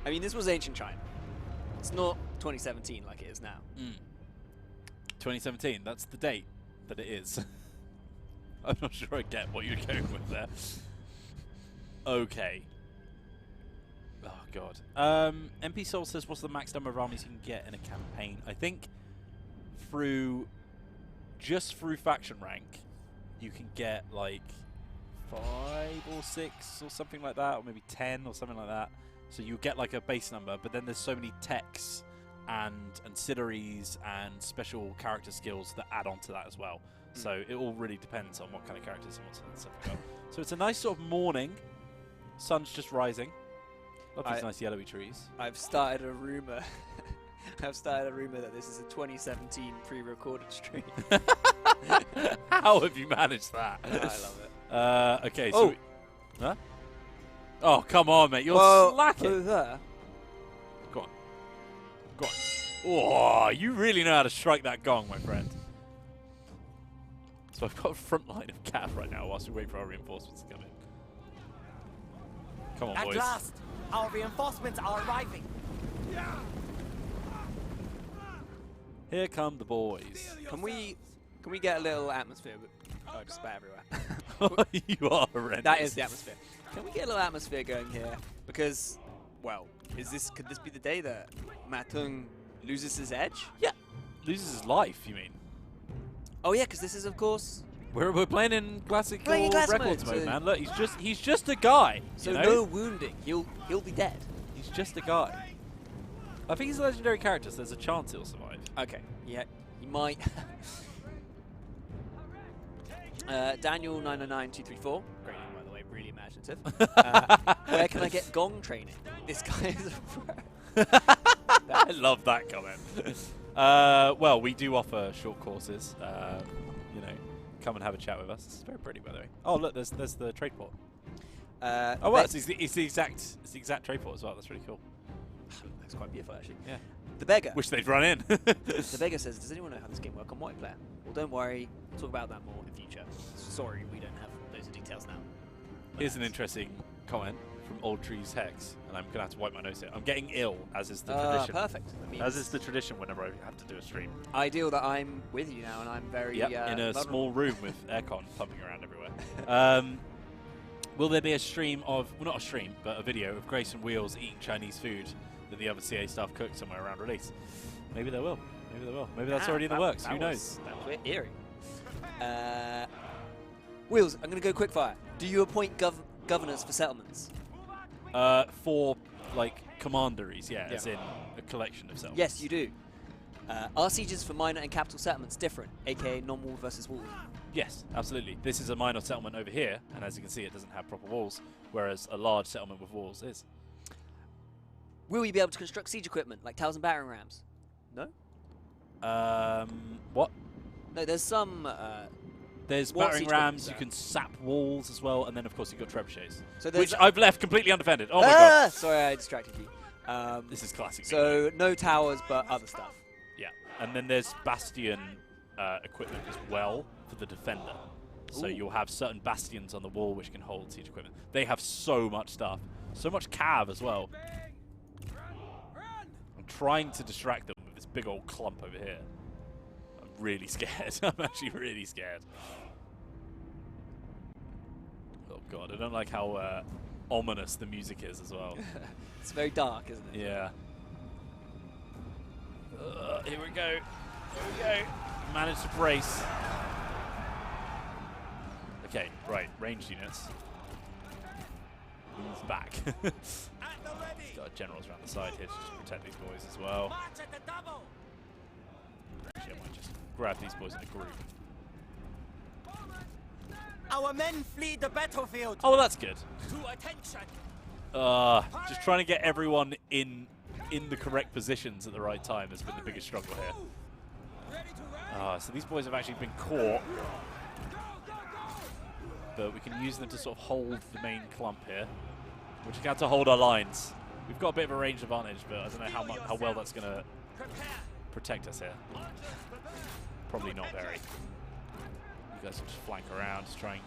I mean, this was ancient China. It's not 2017 like it is now. 2017, that's the date that it is. I'm not sure I get what you're going with there. Okay. Oh god. MP Soul says, what's the max number of armies you can get in a campaign? I think just through faction rank, you can get like 5 or 6 or something like that, or maybe 10 or something like that. So you get like a base number, but then there's so many techs and ancillaries and special character skills that add on to that as well. So it all really depends on what kind of characters you want and stuff like that. So it's a nice sort of morning. Sun's just rising. Love these nice yellowy trees. I've started a rumor. I've started a rumor that this is a 2017 pre-recorded stream. How have you managed that? I love it. Okay, so... Huh? Oh, come on, mate. You're slacking. Over there. Go on. Go on. Oh, you really know how to strike that gong, my friend. So I've got a front line of cav right now whilst we wait for our reinforcements to come in. Come on, boys. At last, our reinforcements are arriving. Here come the boys. Can we get a little atmosphere? Oh, just about everywhere. You are horrendous. That is the atmosphere. Can we get a little atmosphere going here? Because, well, could this be the day that Ma Teng loses his edge? Yeah. Loses his life, you mean? Oh yeah, because this is, of course, We're playing in classic classic records mode, mode, so man. Look, he's just a guy. so you know? no wounding. He'll be dead. He's just a guy. I think he's a legendary character, so there's a chance he'll survive. Okay, yeah, he might. Daniel 999234. Great name, by the way, really imaginative. Where can I get gong training? This guy is a pro. I love that comment. Well, we do offer short courses. You know, come and have a chat with us. It's very pretty, by the way. Oh, look, there's the trade port. Oh, well, it's the exact trade port as well. That's really cool. That's quite beautiful, actually. Yeah. The beggar. Wish they'd run in. The beggar says, does anyone know how this game works on multiplayer? Well, don't worry. We'll talk about that more in future. Sorry, we don't have those details now. Here's an interesting comment from Old Trees Hex, and I'm gonna have to wipe my nose here. I'm getting ill, as is the tradition. Perfect. That means As is the tradition whenever I have to do a stream. ideal that I'm with you now, and I'm very Yep, in a vulnerable. small room with aircon pumping around everywhere. Will there be a stream of, well, not a stream, but a video of Grace and Wheels eating Chinese food that the other CA staff cooked somewhere around release? Maybe there will. Maybe there will. Maybe that's already in the works. Who knows? That was eerie. Wheels, I'm going to go quick fire. Do you appoint governors for settlements? For, like, commanderies, yeah, as in a collection of settlements. Yes, you do. Are sieges for minor and capital settlements different, aka non-walled versus walled? Yes, absolutely. This is a minor settlement over here, and as you can see, it doesn't have proper walls, whereas a large settlement with walls is. Will you be able to construct siege equipment, like towers and battering rams? No? What? No, there's some... There's what battering siege rams, you equipment's can sap walls as well, and then of course you've got trebuchets. So which there's I've left completely undefended. Oh my god. Sorry, I distracted you. This is classic. So no towers, but other stuff. Yeah, and then there's bastion equipment as well for the defender. So you'll have certain bastions on the wall which can hold siege equipment. They have so much stuff. So much cav as well. I'm trying to distract them with this big old clump over here. I'm really scared. I'm actually really scared. Oh god, I don't like how ominous the music is as well. It's very dark, isn't it? Yeah. Here we go. Here we go. Managed to brace. Okay, right. Ranged units. Move back. Got generals around the side here to just protect these boys as well. Actually, I might just grab these boys in a group. Our men flee the battlefield. Oh, well, that's good. To attention. Just trying to get everyone in the correct positions at the right time has been the biggest struggle here. So these boys have actually been caught, but we can use them to sort of hold the main clump here. We're just going to have to hold our lines. We've got a bit of a range advantage, but I don't know how well that's going to protect us here. Probably not very. You guys will just flank around, just try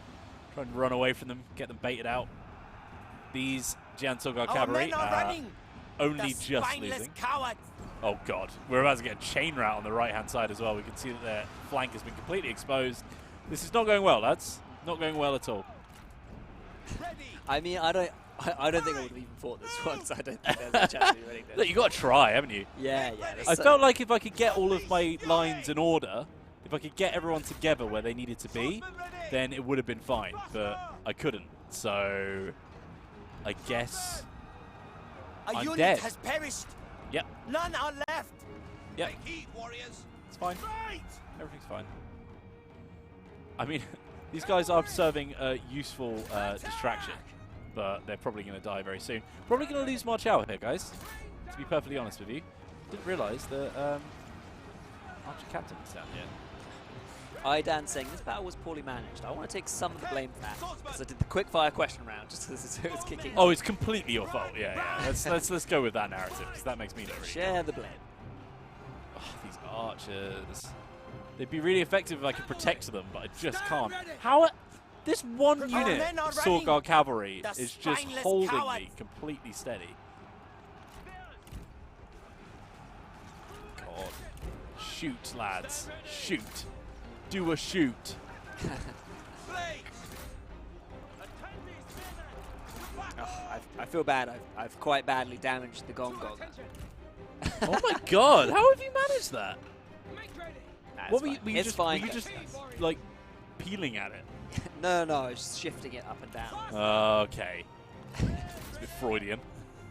and run away from them, get them baited out. These Jiansogar cavalry are only just losing. Cowards. Oh god, we're about to get a chain route on the right-hand side as well. We can see that their flank has been completely exposed. This is not going well, lads. Not going well at all. I mean, I don't think I would have even fought this one, so I don't think there's a chance of winning this. Look, you got to try, haven't you? Yeah. I felt like if I could get all of my lines in order, if I could get everyone together where they needed to be, then it would have been fine. But I couldn't, so I guess A I'm unit dead. has perished. Yep. None are left. Yep. Take heed, warriors. It's fine. Fight! Everything's fine. I mean, these guys are serving a useful distraction, but they're probably going to die very soon. Probably going to lose March out here, guys, to be perfectly honest with you. Didn't realise that Archer Captain was down here. Dan saying this battle was poorly managed. I want to take some of the blame for that, because I did the quick fire question round just as it was kicking. Oh, it's completely your fault. Yeah. Let's go with that narrative, because that makes me look really Share the blame. Oh, these archers. They'd be really effective if I could protect them, but I just can't. How? This one unit of Sword Guard cavalry is just holding me completely steady. God. Shoot, lads. Shoot. Do a shoot. I feel bad. I've quite badly damaged the Gong Gong. Oh my god, how have you managed that? What were you, It's fine. were you just like peeling at it? No, I was just shifting it up and down. Okay. It's a bit Freudian.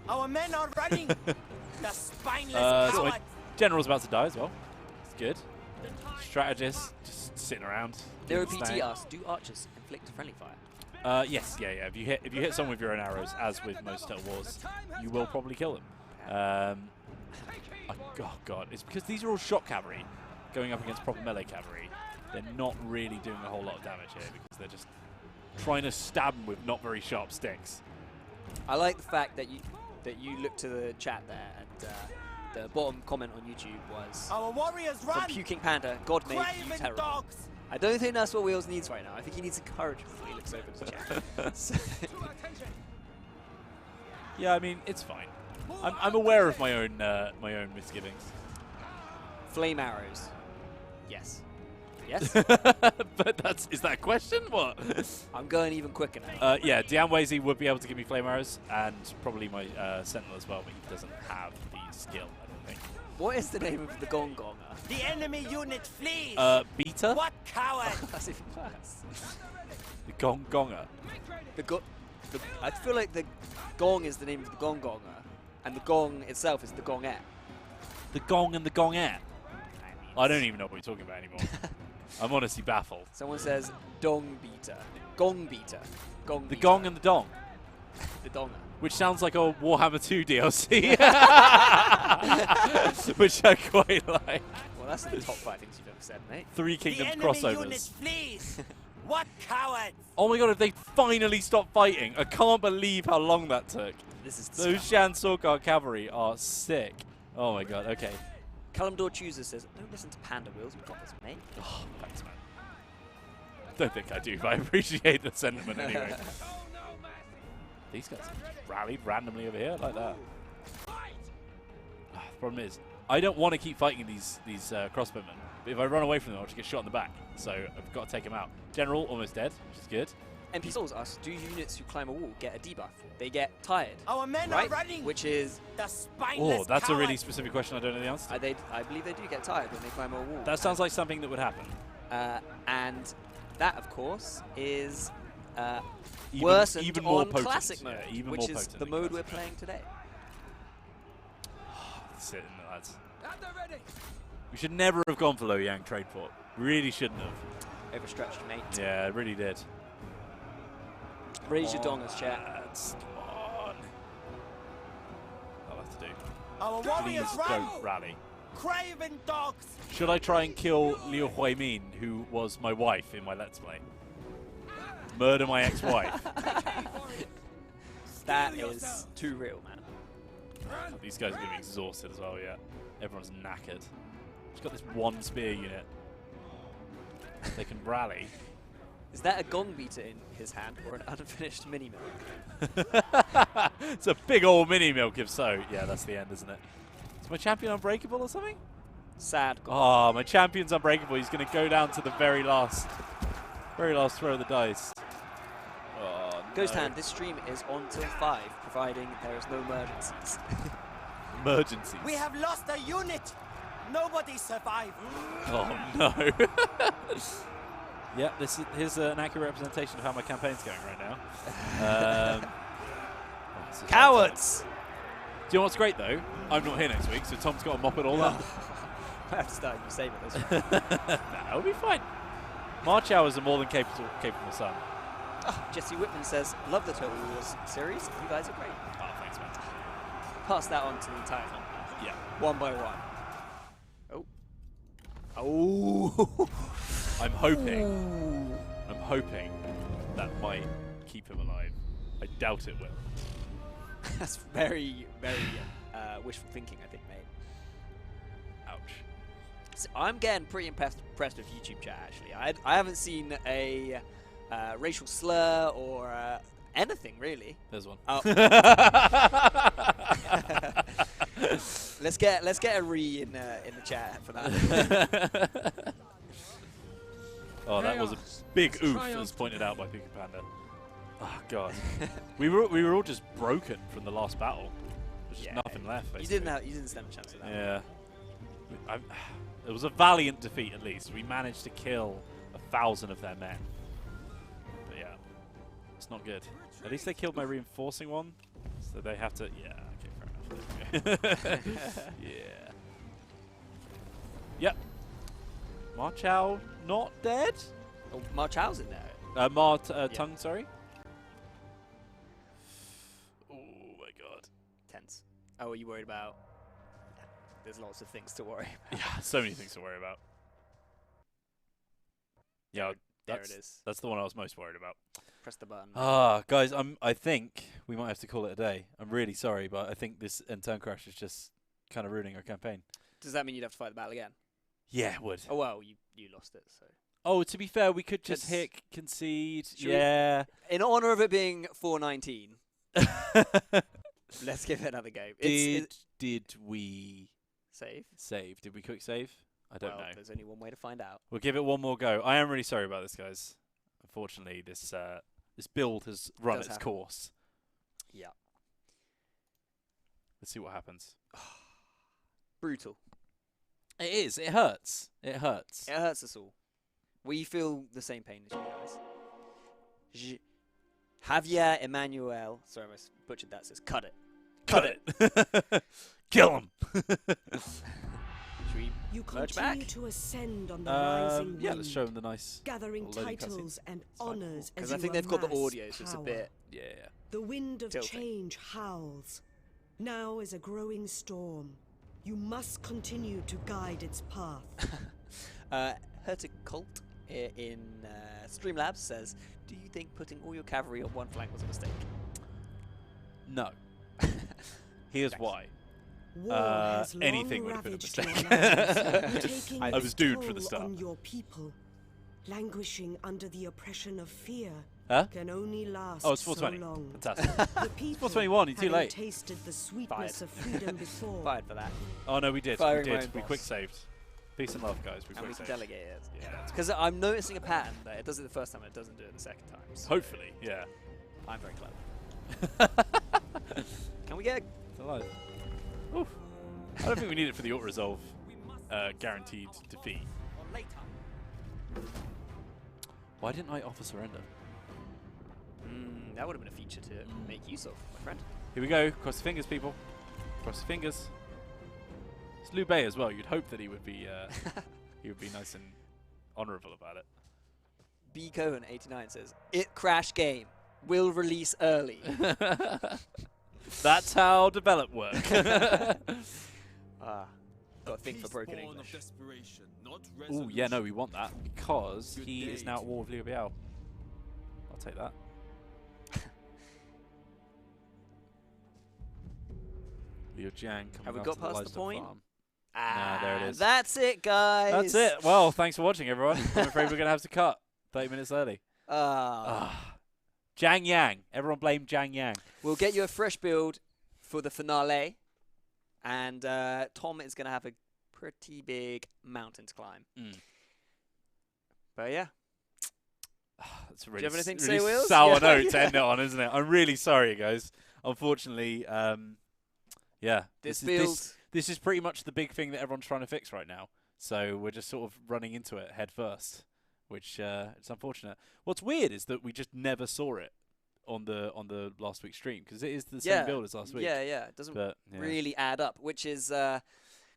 Our men are running. The spineless So my cowards. general's about to die as well. It's good. Strategist, just sitting around. Nero doing PT his thing. asks, do archers inflict friendly fire? Yes, yeah. If you hit someone with your own arrows, as with most Total Wars, you will probably kill them. Oh god, it's because these are all shock cavalry going up against proper melee cavalry. They're not really doing a whole lot of damage here because they're just trying to stab them with not very sharp sticks. I like the fact that you look to the chat there, and the bottom comment on YouTube was Our warriors from run. Puking Panda, God made you Craven terrible. dogs. I don't think that's what Wheels needs right now. I think he needs encouragement when he looks over the chat. So Yeah, I mean, it's fine. I'm aware of my own misgivings. Flame arrows. Yes. Yes? But is that a question? What? I'm going even quicker now. Yeah, Dianwezi would be able to give me flame arrows, and probably my Sentinel as well, but he doesn't have the skill, I don't think. What is the name of the Gongonger? The enemy unit flees. Beta? What coward? That's even worse. The Gongonger. I feel like the Gong is the name of the Gongonger, and the Gong itself is the Gongette. The Gong and the Gongette. I don't even know what you're talking about anymore. I'm honestly baffled. Someone says Dong Beater. Gong Beater. Gong The Beater. Gong and the Dong. The Donger. Which sounds like a Warhammer 2 DLC. Which I quite like. Well, that's in the top 5 things you've ever said, mate. Three Kingdoms the enemy crossovers. unit flees. What cowards? Oh my god, if they finally stopped fighting. I can't believe how long that took. This is Those Shan Sorkar cavalry are sick. Oh my god, okay. Kalimdor Chooser says, don't listen to Panda Wheels, we've got this, mate. Oh, thanks, man. Don't think I do, but I appreciate the sentiment anyway. These guys have rallied randomly over here like that. The problem is, I don't want to keep fighting these crossbowmen. But if I run away from them, I'll just get shot in the back. So I've got to take them out. General almost dead, which is good. MP Souls asks, do units who climb a wall get a debuff? They get tired. Our men right? are running. Which is... The spineless Oh, that's a really coward. specific question I don't know the answer to. I believe they do get tired when they climb a wall. That sounds like something that would happen. And that, of course, is Even worsened more on potent. Classic mode, Yeah, even which more is potent the than mode we're Classic. playing today. Sit in the lads. We should never have gone for Loyang Trade Port. Really shouldn't have. Overstretched, mate. Yeah, it really did. Raise your dongers, chat. Lads, come on. I'll have to do. Our Please warriors run. don't rally. Craven dogs. Should I try and kill Liu Huimin, who was my wife in my Let's Play? Murder my ex-wife. That is too real, man. These guys are going to be exhausted as well, yeah. Everyone's knackered. Just got this one spear unit. They can rally. Is that a gong beater in his hand or an unfinished mini milk? It's a big old mini milk if so. Yeah, that's the end, isn't it? Is my champion unbreakable or something? Sad. Oh, my champion's unbreakable. He's going to go down to the very last throw of the dice. Oh, Ghost no. Hand, this stream is on till 5, providing there is no emergencies. Emergencies. We have lost a unit. Nobody survived. Oh no. Yeah, here's an accurate representation of how my campaign's going right now. This is Cowards! Do you know what's great though? I'm not here next week, so Tom's got to mop it all up. I have to start you saving this. Nah, it'll be fine. March hours are more than capable son. Oh, Jesse Whitman says, love the Total Wars series. You guys are great. Oh, thanks, man. Pass that on to the entire family. Yeah. One by one. Oh. I'm hoping that might keep him alive. I doubt it will. That's very, very wishful thinking, I think, mate. Ouch. So I'm getting pretty impressed with YouTube chat, actually. I haven't seen a racial slur or anything, really. There's one. Oh. Let's get a re in the chat for that. Oh, that was a big oof, as pointed out by Pika Panda. Oh god, we were all just broken from the last battle. There's just nothing left. Basically. You didn't stand a chance of that. Yeah, it was a valiant defeat. At least we managed to kill 1,000 of their men. But yeah, it's not good. At least they killed my reinforcing one, so they have to. Yeah, okay, fair enough. Yeah. Yep. Marchow not dead? Oh, Marchow's in there. Tongue, sorry. Oh my god. Tense. Oh, are you worried about? There's lots of things to worry about. Yeah, so many things to worry about. Yeah, there it is. That's the one I was most worried about. Press the button. Ah, guys, I think we might have to call it a day. I'm really sorry, but I think this end turn crash is just kind of ruining our campaign. Does that mean you'd have to fight the battle again? Yeah, it would. Oh well, you lost it, so. Oh, to be fair, we could just hit concede. Should yeah. In honor of it being 419. Let's give it another go. Did we save? Did we quick save? I don't know. There's only one way to find out. We'll give it one more go. I am really sorry about this, guys. Unfortunately, this build has run its course. Yeah. Let's see what happens. Brutal. It is. It hurts. It hurts. It hurts us all. We feel the same pain as you guys. Javier Emmanuel, sorry, I butchered that, says, cut it. Cut it. Kill him. Should we You merge continue back? to ascend on the rising wind, Yeah, let's show them the nice. gathering little loading titles and fine. honors as Because you I think they've got the amass audio, so it's a power. bit... Yeah. The wind of tilting. change howls. Now is a growing storm. You must continue to guide its path. Herticult in Streamlabs says, do you think putting all your cavalry on one flank was a mistake? No. Here's why. War has long anything would have been a ravaged your mistake. lands, taking I was its doomed from the toll start. on your people, languishing under the oppression of fear. Huh? Can only last Oh, it's so 420. long. Fantastic. The people, 421, you're too having late. tasted the sweetness Fired. of freedom before, Fired for that. Oh no, we did. Firing We my did. own We boss. quick saved. Peace and love, guys. We And we quick can saved. delegate it. Yeah. Because I'm noticing a pattern that it does it the first time and it doesn't do it the second time. So Hopefully, yeah. I'm very clever. Can we get... Alive. Oof. I don't think we need it for the auto-resolve guaranteed defeat. Why didn't I offer surrender? That would have been a feature to make use of, my friend. Here we go. Cross the fingers, people. Cross the fingers. It's Liu Bei as well. You'd hope that he would be nice and honourable about it. B Cohen 89 says, "It crash game will release early." That's how develop work. Got a thing for broken English. Oh yeah, no, we want that because he is now at war with Liu Biao. I'll take that. Liu Jiang coming Have we out got to past the livestock point? farm. Nah, there it is. That's it, guys. That's it. Well, thanks for watching, everyone. I'm afraid we're going to have to cut 30 minutes early. Jiang Yang. Everyone blame Jiang Yang. We'll get you a fresh build for the finale. And Tom is going to have a pretty big mountain to climb. But yeah. That's a really, Do you have anything to really say, Wheels? sour note to end it on, isn't it? I'm really sorry, guys. Unfortunately, yeah. This is pretty much the big thing that everyone's trying to fix right now. So we're just sort of running into it head first, which it's unfortunate. What's weird is that we just never saw it on the last week's stream because it is the same build as last week. Yeah. It doesn't really add up, which is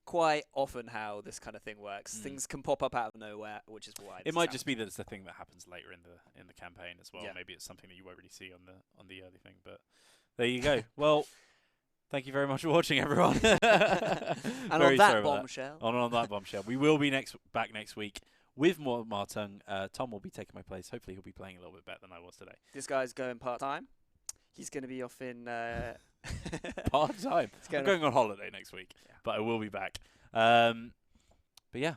quite often how this kind of thing works. Things can pop up out of nowhere, which is why it might just be that it's the thing that happens later in the campaign as well. Yeah. Maybe it's something that you won't really see on the early thing. But there you go. Well. Thank you very much for watching, everyone. And on that bombshell. On that bombshell. We will be back next week with more Martung. Tom will be taking my place. Hopefully he'll be playing a little bit better than I was today. This guy's going part-time. He's going to be off in... Part-time? I'm going on holiday next week, but I will be back. But yeah.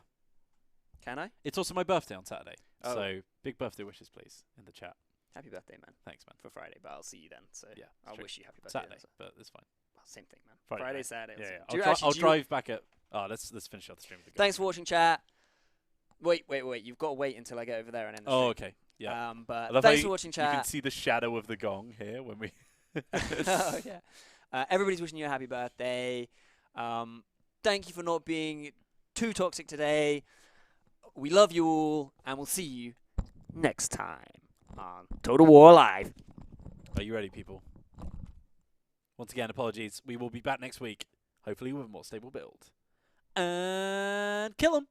Can I? It's also my birthday on Saturday. So big birthday wishes, please, in the chat. Happy birthday, man. Thanks, man. For Friday, but I'll see you then. So yeah, I'll wish you happy birthday. Saturday, but it's fine. Same thing, man. Friday, Saturday. Yeah. I'll drive back at... Oh, let's finish off the stream. With the Thanks for watching, chat. Wait. You've got to wait until I get over there and end the stream. Oh, okay. Yeah. But thanks for watching, chat. You can see the shadow of the gong here when we... Oh, yeah. Everybody's wishing you a happy birthday. Thank you for not being too toxic today. We love you all, and we'll see you next time on Total War Live. Are you ready, people? Once again, apologies. We will be back next week, hopefully with a more stable build. And kill 'em!